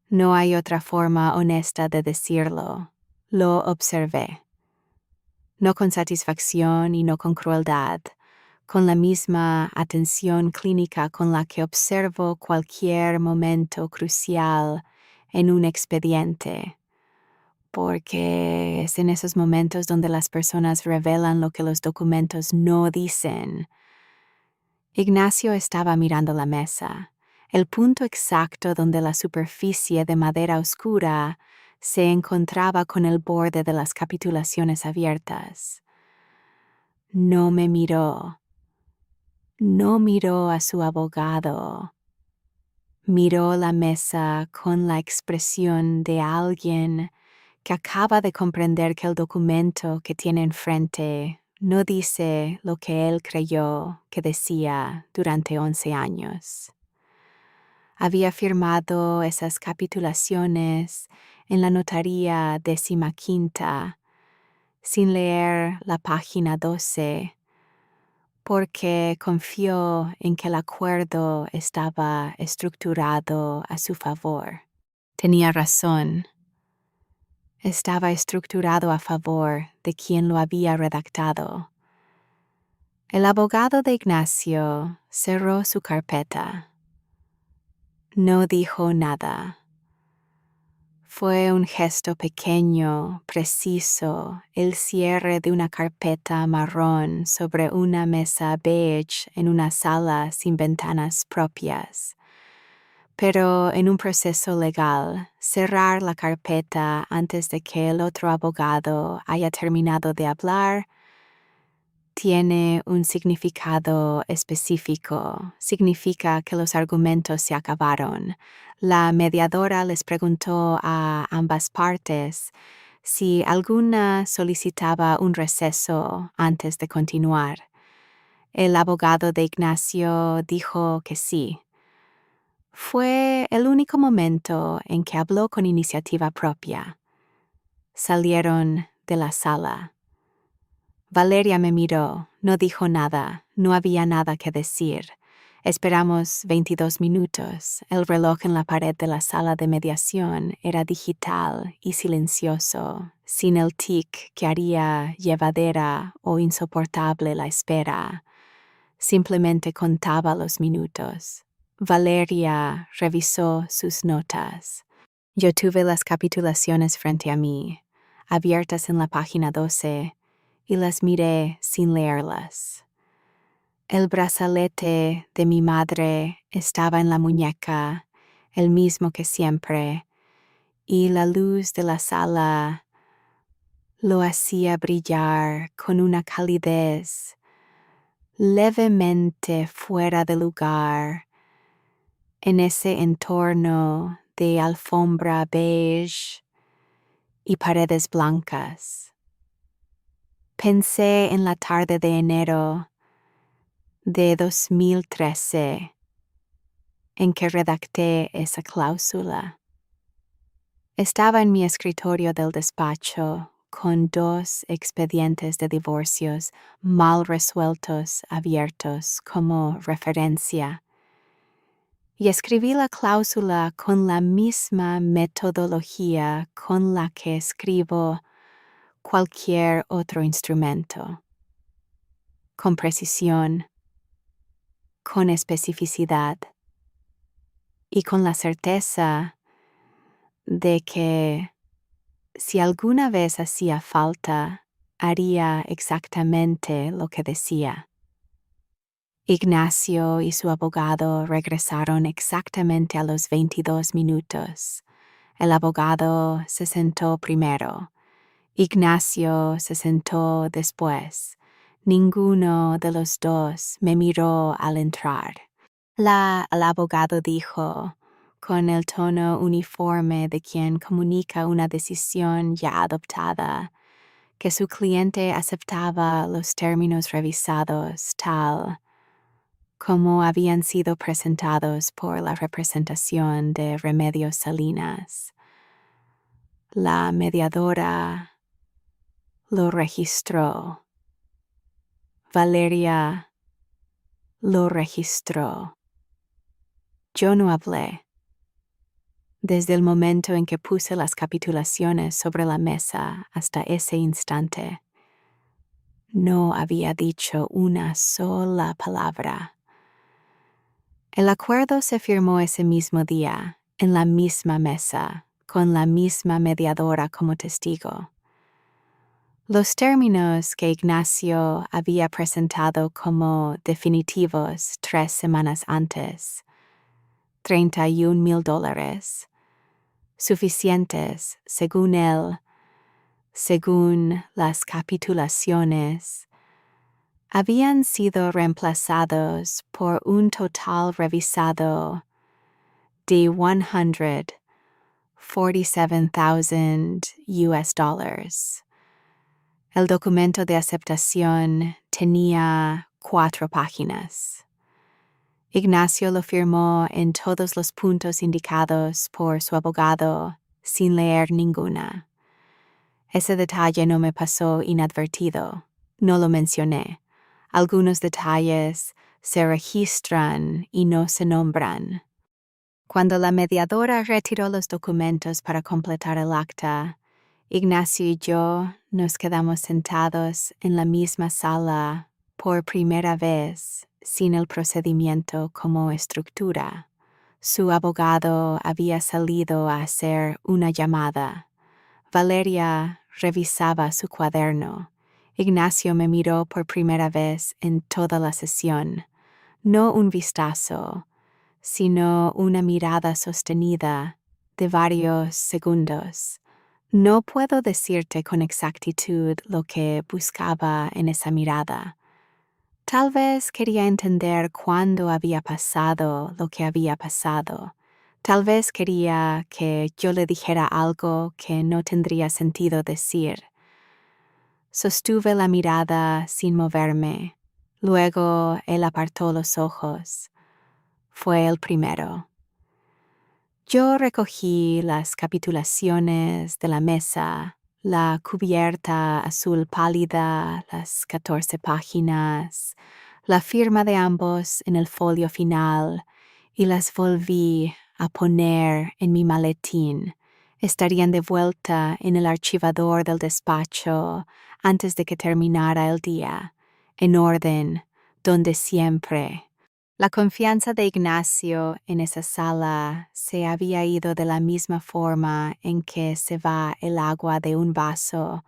No hay otra forma honesta de decirlo. Lo observé. No con satisfacción y no con crueldad, con la misma atención clínica con la que observo cualquier momento crucial en un expediente, porque es en esos momentos donde las personas revelan lo que los documentos no dicen. Ignacio estaba mirando la mesa, el punto exacto donde la superficie de madera oscura se encontraba con el borde de las capitulaciones abiertas. No me miró. No miró a su abogado. Miró la mesa con la expresión de alguien que acaba de comprender que el documento que tiene enfrente no dice lo que él creyó que decía durante 11 años. Había firmado esas capitulaciones en la notaría 15ª, sin leer la página 12, porque confió en que el acuerdo estaba estructurado a su favor. Tenía razón. Estaba estructurado a favor de quien lo había redactado. El abogado de Ignacio cerró su carpeta. No dijo nada. Fue un gesto pequeño, preciso, el cierre de una carpeta marrón sobre una mesa beige en una sala sin ventanas propias. Pero en un proceso legal, cerrar la carpeta antes de que el otro abogado haya terminado de hablar tiene un significado específico. Significa que los argumentos se acabaron. La mediadora les preguntó a ambas partes si alguna solicitaba un receso antes de continuar. El abogado de Ignacio dijo que sí. Fue el único momento en que habló con iniciativa propia. Salieron de la sala. Valeria me miró, no dijo nada, no había nada que decir. Esperamos 22 minutos. El reloj en la pared de la sala de mediación era digital y silencioso, sin el tic que haría llevadera o insoportable la espera. Simplemente contaba los minutos. Valeria revisó sus notas. Yo tuve las capitulaciones frente a mí, abiertas en la página 12, y las miré sin leerlas. El brazalete de mi madre estaba en la muñeca, el mismo que siempre, y la luz de la sala lo hacía brillar con una calidez levemente fuera de lugar en ese entorno de alfombra beige y paredes blancas. Pensé en la tarde de enero de 2013 en que redacté esa cláusula. Estaba en mi escritorio del despacho con 2 expedientes de divorcios mal resueltos abiertos como referencia, y escribí la cláusula con la misma metodología con la que escribo cualquier otro instrumento, con precisión, con especificidad y con la certeza de que si alguna vez hacía falta, haría exactamente lo que decía. Ignacio y su abogado regresaron exactamente a los 22 minutos. El abogado se sentó primero. Ignacio se sentó después. Ninguno de los dos me miró al entrar. El abogado dijo, con el tono uniforme de quien comunica una decisión ya adoptada, que su cliente aceptaba los términos revisados tal como habían sido presentados por la representación de Remedios Salinas. La mediadora lo registró. Valeria lo registró. Yo no hablé. Desde el momento en que puse las capitulaciones sobre la mesa hasta ese instante, no había dicho una sola palabra. El acuerdo se firmó ese mismo día, en la misma mesa, con la misma mediadora como testigo. Los términos que Ignacio había presentado como definitivos 3 semanas antes, $31,000, suficientes, según él, según las capitulaciones, habían sido reemplazados por un total revisado de $147,000. El documento de aceptación tenía 4 páginas. Ignacio lo firmó en todos los puntos indicados por su abogado, sin leer ninguna. Ese detalle no me pasó inadvertido. No lo mencioné. Algunos detalles se registran y no se nombran. Cuando la mediadora retiró los documentos para completar el acta, Ignacio y yo nos quedamos sentados en la misma sala por primera vez sin el procedimiento como estructura. Su abogado había salido a hacer una llamada. Valeria revisaba su cuaderno. Ignacio me miró por primera vez en toda la sesión. No un vistazo, sino una mirada sostenida de varios segundos. No puedo decirte con exactitud lo que buscaba en esa mirada. Tal vez quería entender cuándo había pasado lo que había pasado. Tal vez quería que yo le dijera algo que no tendría sentido decir. Sostuve la mirada sin moverme. Luego él apartó los ojos. Fue el primero. Yo recogí las capitulaciones de la mesa, la cubierta azul pálida, las 14 páginas, la firma de ambos en el folio final, y las volví a poner en mi maletín. Estarían de vuelta en el archivador del despacho antes de que terminara el día, en orden, donde siempre. La confianza de Ignacio en esa sala se había ido de la misma forma en que se va el agua de un vaso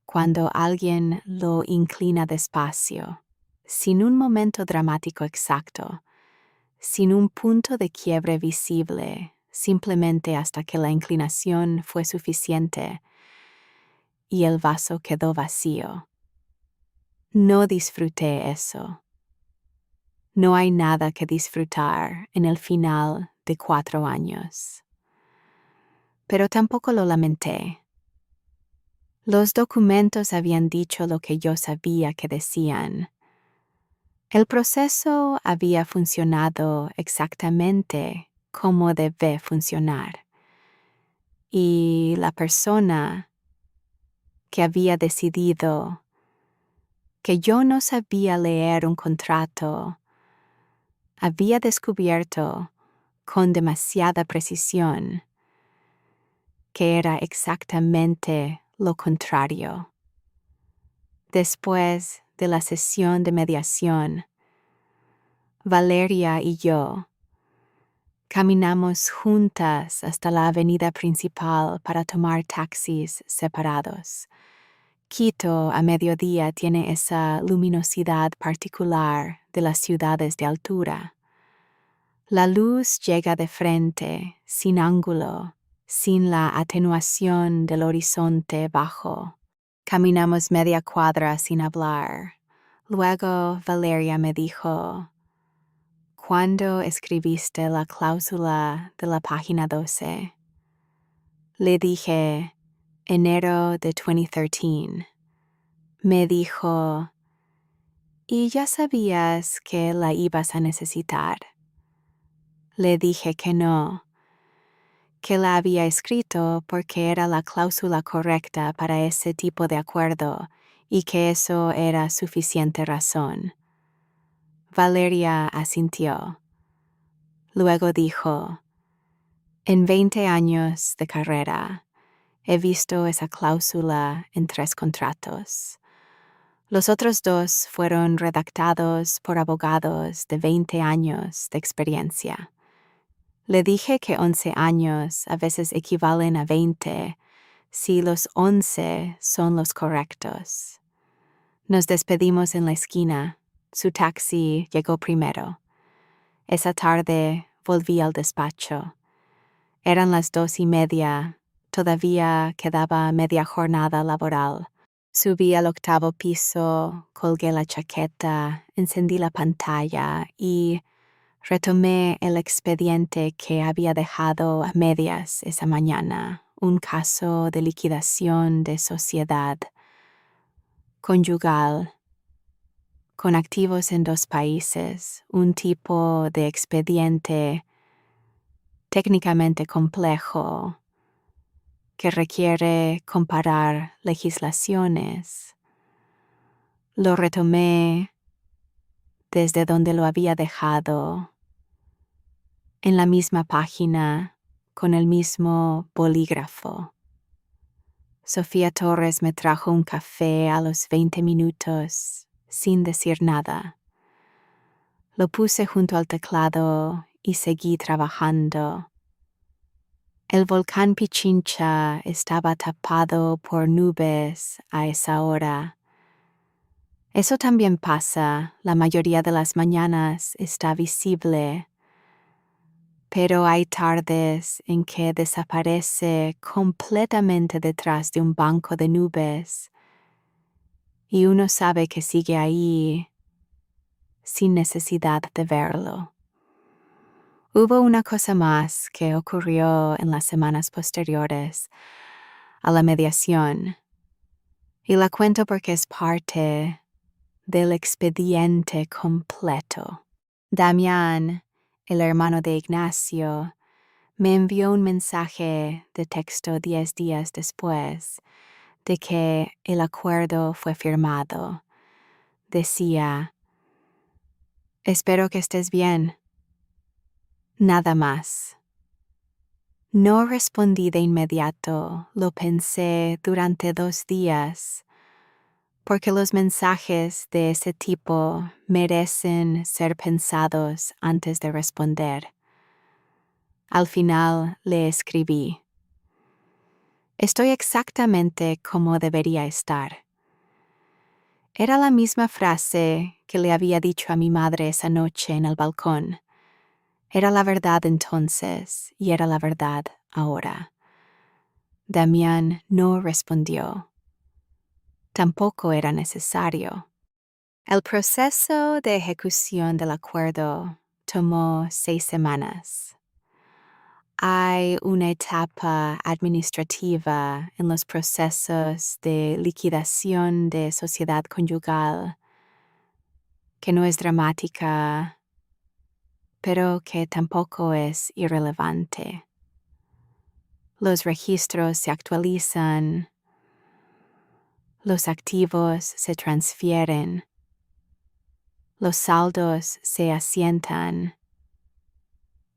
cuando alguien lo inclina despacio, sin un momento dramático exacto, sin un punto de quiebre visible, simplemente hasta que la inclinación fue suficiente y el vaso quedó vacío. No disfruté eso. No hay nada que disfrutar en el final de 4 años. Pero tampoco lo lamenté. Los documentos habían dicho lo que yo sabía que decían. El proceso había funcionado exactamente como debe funcionar. Y la persona que había decidido que yo no sabía leer un contrato había descubierto con demasiada precisión que era exactamente lo contrario. Después de la sesión de mediación, Valeria y yo caminamos juntas hasta la avenida principal para tomar taxis separados. Quito a mediodía tiene esa luminosidad particular de las ciudades de altura. La luz llega de frente, sin ángulo, sin la atenuación del horizonte bajo. Caminamos media cuadra sin hablar. Luego Valeria me dijo, ¿Cuándo escribiste la cláusula de la página 12? Le dije, enero de 2013. Me dijo, ¿y ya sabías que la ibas a necesitar? Le dije que no, que la había escrito porque era la cláusula correcta para ese tipo de acuerdo y que eso era suficiente razón. Valeria asintió. Luego dijo, en 20 años de carrera, he visto esa cláusula en 3 contratos. Los otros 2 fueron redactados por abogados de 20 años de experiencia. Le dije que 11 años a veces equivalen a 20 si los 11 son los correctos. Nos despedimos en la esquina. Su taxi llegó primero. Esa tarde volví al despacho. Eran las 2:30. Todavía quedaba media jornada laboral. Subí al 8º piso, colgué la chaqueta, encendí la pantalla y retomé el expediente que había dejado a medias esa mañana, un caso de liquidación de sociedad conyugal, con activos en 2 países, un tipo de expediente técnicamente complejo que requiere comparar legislaciones. Lo retomé desde donde lo había dejado, en la misma página, con el mismo bolígrafo. Sofía Torres me trajo un café a los 20 minutos, sin decir nada. Lo puse junto al teclado y seguí trabajando. El volcán Pichincha estaba tapado por nubes a esa hora. Eso también pasa, la mayoría de las mañanas está visible, pero hay tardes en que desaparece completamente detrás de un banco de nubes y uno sabe que sigue ahí sin necesidad de verlo. Hubo una cosa más que ocurrió en las semanas posteriores a la mediación, y la cuento porque es parte del expediente completo. Damián, el hermano de Ignacio, me envió un mensaje de texto 10 días después de que el acuerdo fue firmado. Decía, espero que estés bien. Nada más. No respondí de inmediato, lo pensé durante 2 días, porque los mensajes de ese tipo merecen ser pensados antes de responder. Al final le escribí, estoy exactamente como debería estar. Era la misma frase que le había dicho a mi madre esa noche en el balcón. Era la verdad entonces y era la verdad ahora. Damián no respondió. Tampoco era necesario. El proceso de ejecución del acuerdo tomó 6 semanas. Hay una etapa administrativa en los procesos de liquidación de sociedad conyugal que no es dramática, pero que tampoco es irrelevante. Los registros se actualizan, los activos se transfieren, los saldos se asientan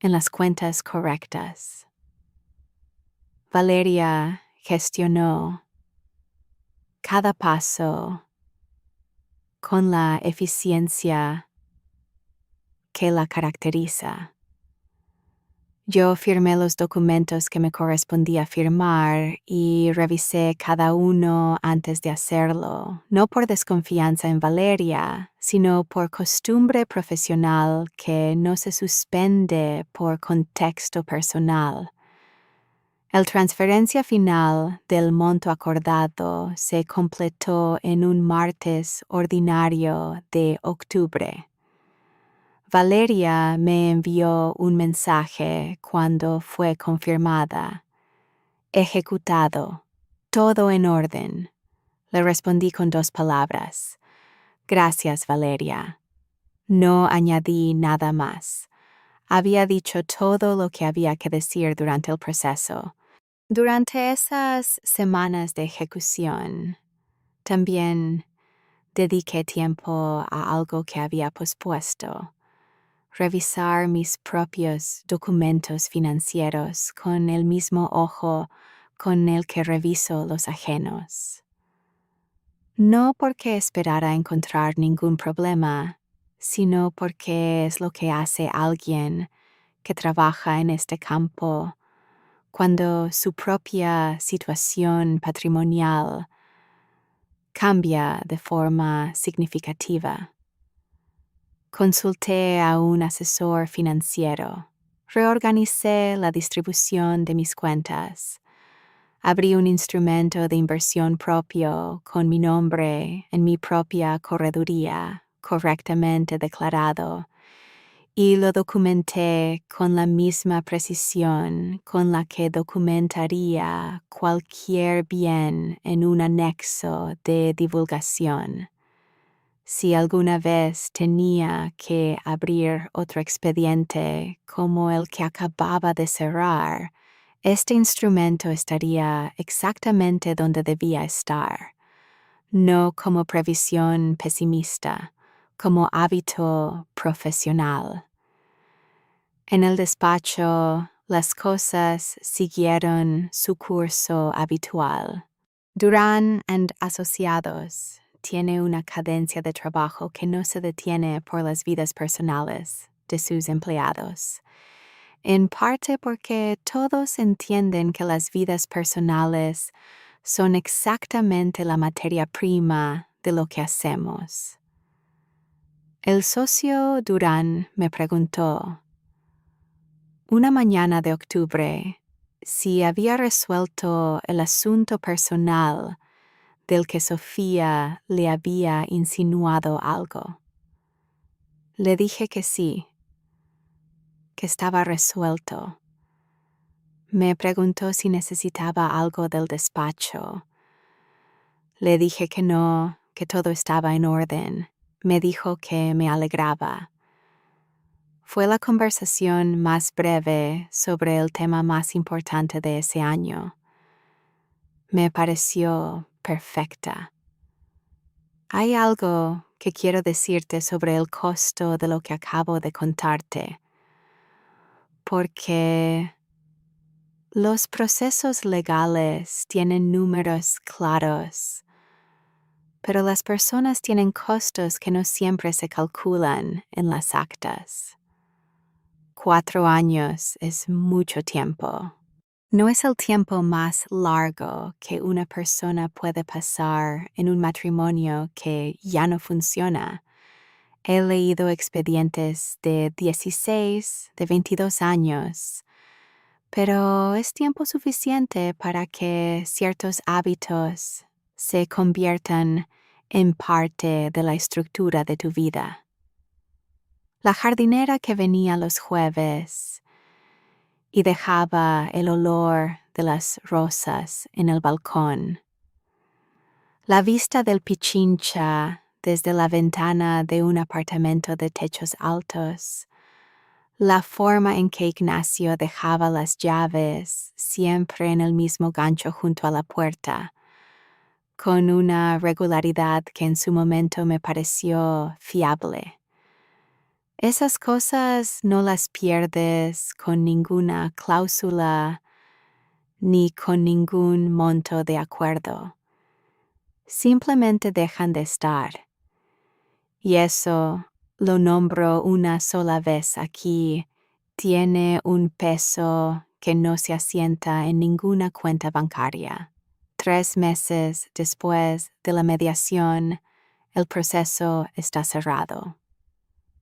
en las cuentas correctas. Valeria gestionó cada paso con la eficiencia que la caracteriza. Yo firmé los documentos que me correspondía firmar y revisé cada uno antes de hacerlo, no por desconfianza en Valeria, sino por costumbre profesional que no se suspende por contexto personal. La transferencia final del monto acordado se completó en un martes ordinario de octubre. Valeria me envió un mensaje cuando fue confirmada. Ejecutado. Todo en orden. Le respondí con 2 palabras. Gracias, Valeria. No añadí nada más. Había dicho todo lo que había que decir durante el proceso. Durante esas semanas de ejecución, también dediqué tiempo a algo que había pospuesto. Revisar mis propios documentos financieros con el mismo ojo con el que reviso los ajenos. No porque esperara encontrar ningún problema, sino porque es lo que hace alguien que trabaja en este campo cuando su propia situación patrimonial cambia de forma significativa. Consulté a un asesor financiero, reorganicé la distribución de mis cuentas, abrí un instrumento de inversión propio con mi nombre en mi propia correduría, correctamente declarado, y lo documenté con la misma precisión con la que documentaría cualquier bien en un anexo de divulgación. Si alguna vez tenía que abrir otro expediente como el que acababa de cerrar, este instrumento estaría exactamente donde debía estar, no como previsión pesimista, como hábito profesional. En el despacho, las cosas siguieron su curso habitual. Durán and Asociados tiene una cadencia de trabajo que no se detiene por las vidas personales de sus empleados, en parte porque todos entienden que las vidas personales son exactamente la materia prima de lo que hacemos. El socio Durán me preguntó, una mañana de octubre, si había resuelto el asunto personal del que Sofía le había insinuado algo. Le dije que sí, que estaba resuelto. Me preguntó si necesitaba algo del despacho. Le dije que no, que todo estaba en orden. Me dijo que me alegraba. Fue la conversación más breve sobre el tema más importante de ese año. Me pareció perfecta. Hay algo que quiero decirte sobre el costo de lo que acabo de contarte, porque los procesos legales tienen números claros, pero las personas tienen costos que no siempre se calculan en las actas. 4 años es mucho tiempo. No es el tiempo más largo que una persona puede pasar en un matrimonio que ya no funciona. He leído expedientes de 16, de 22 años, pero es tiempo suficiente para que ciertos hábitos se conviertan en parte de la estructura de tu vida. La jardinera que venía los jueves y dejaba el olor de las rosas en el balcón. La vista del Pichincha desde la ventana de un apartamento de techos altos. La forma en que Ignacio dejaba las llaves siempre en el mismo gancho junto a la puerta, con una regularidad que en su momento me pareció fiable. Esas cosas no las pierdes con ninguna cláusula ni con ningún monto de acuerdo. Simplemente dejan de estar. Y eso, lo nombro una sola vez aquí, tiene un peso que no se asienta en ninguna cuenta bancaria. 3 meses después de la mediación, el proceso está cerrado.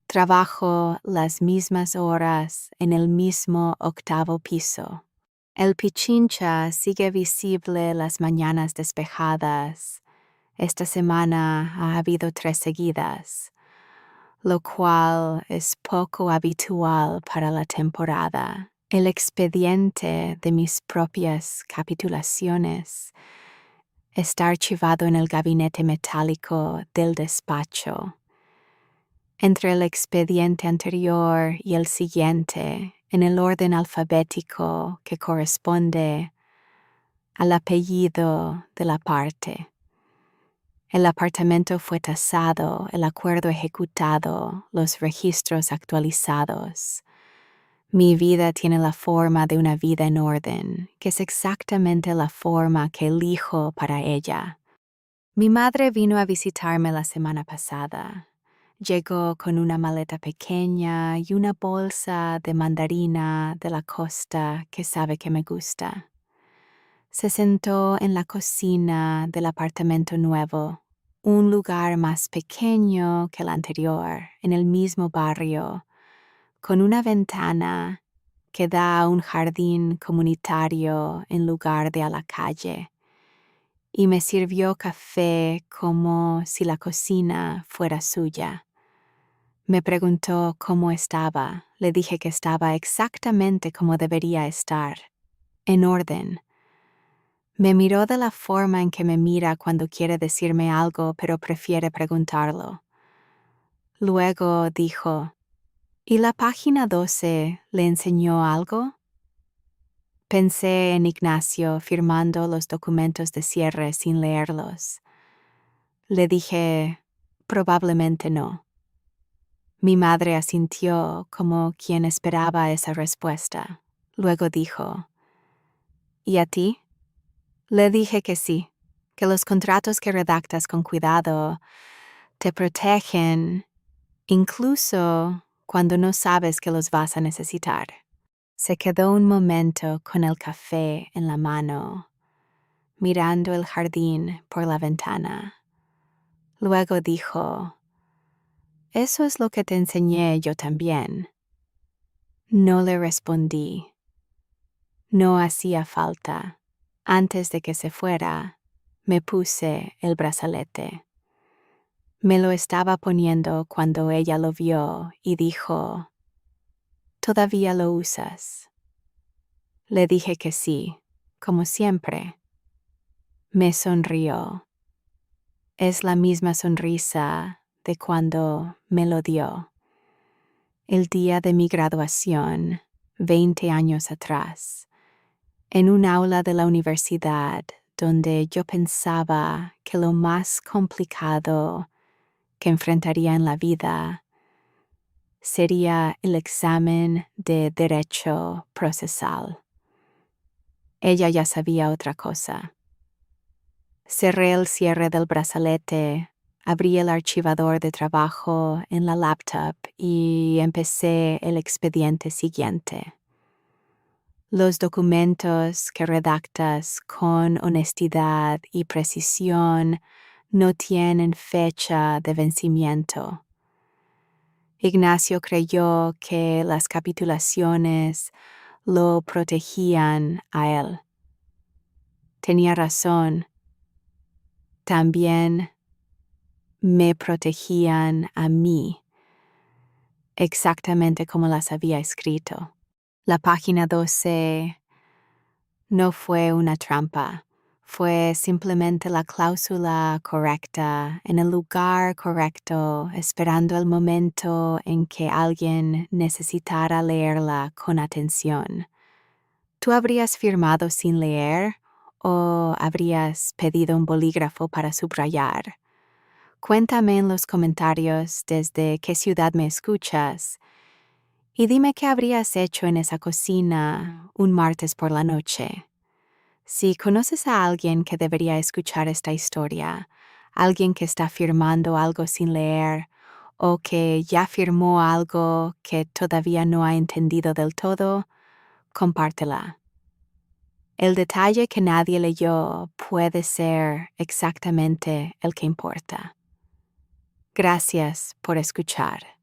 Trabajo las mismas horas en el mismo 8º piso. El Pichincha sigue visible las mañanas despejadas. Esta semana ha habido 3 seguidas. lo cual es poco habitual para la temporada. El expediente de mis propias capitulaciones está archivado en el gabinete metálico del despacho. Entre el expediente anterior y el siguiente, en el orden alfabético que corresponde al apellido de la parte. El apartamento fue tasado, el acuerdo ejecutado, los registros actualizados. Mi vida tiene la forma de una vida en orden, que es exactamente la forma que elijo para ella. Mi madre vino a visitarme la semana pasada. Llegó con una maleta pequeña y una bolsa de mandarina de la costa que sabe que me gusta. Se sentó en la cocina del apartamento nuevo, un lugar más pequeño que el anterior, en el mismo barrio, con una ventana que da a un jardín comunitario en lugar de a la calle, y me sirvió café como si la cocina fuera suya. Me preguntó cómo estaba. Le dije que estaba exactamente como debería estar, en orden. Me miró de la forma en que me mira cuando quiere decirme algo pero prefiere preguntarlo. Luego dijo, ¿y la página 12 le enseñó algo? Pensé en Ignacio firmando los documentos de cierre sin leerlos. Le dije, probablemente no. Mi madre asintió como quien esperaba esa respuesta. Luego dijo, ¿y a ti? Le dije que sí, que los contratos que redactas con cuidado te protegen, incluso cuando no sabes que los vas a necesitar. Se quedó un momento con el café en la mano, mirando el jardín por la ventana. Luego dijo, «Eso es lo que te enseñé yo también». No le respondí. No hacía falta. Antes de que se fuera, me puse el brazalete. Me lo estaba poniendo cuando ella lo vio y dijo, «¿Todavía lo usas?» Le dije que sí, como siempre. Me sonrió. Es la misma sonrisa de cuando me lo dio. El día de mi graduación, 20 años atrás, en un aula de la universidad donde yo pensaba que lo más complicado que enfrentaría en la vida sería el examen de derecho procesal. Ella ya sabía otra cosa. Cerré el cierre del brazalete, abrí el archivador de trabajo en la laptop y empecé el expediente siguiente. Los documentos que redactas con honestidad y precisión no tienen fecha de vencimiento. Ignacio creyó que las capitulaciones lo protegían a él. Tenía razón. También me protegían a mí, exactamente como las había escrito. La página 12 no fue una trampa, fue simplemente la cláusula correcta, en el lugar correcto, esperando el momento en que alguien necesitara leerla con atención. ¿Tú habrías firmado sin leer o habrías pedido un bolígrafo para subrayar? Cuéntame en los comentarios desde qué ciudad me escuchas y dime qué habrías hecho en esa cocina un martes por la noche. Si conoces a alguien que debería escuchar esta historia, alguien que está firmando algo sin leer o que ya firmó algo que todavía no ha entendido del todo, compártela. El detalle que nadie leyó puede ser exactamente el que importa. Gracias por escuchar.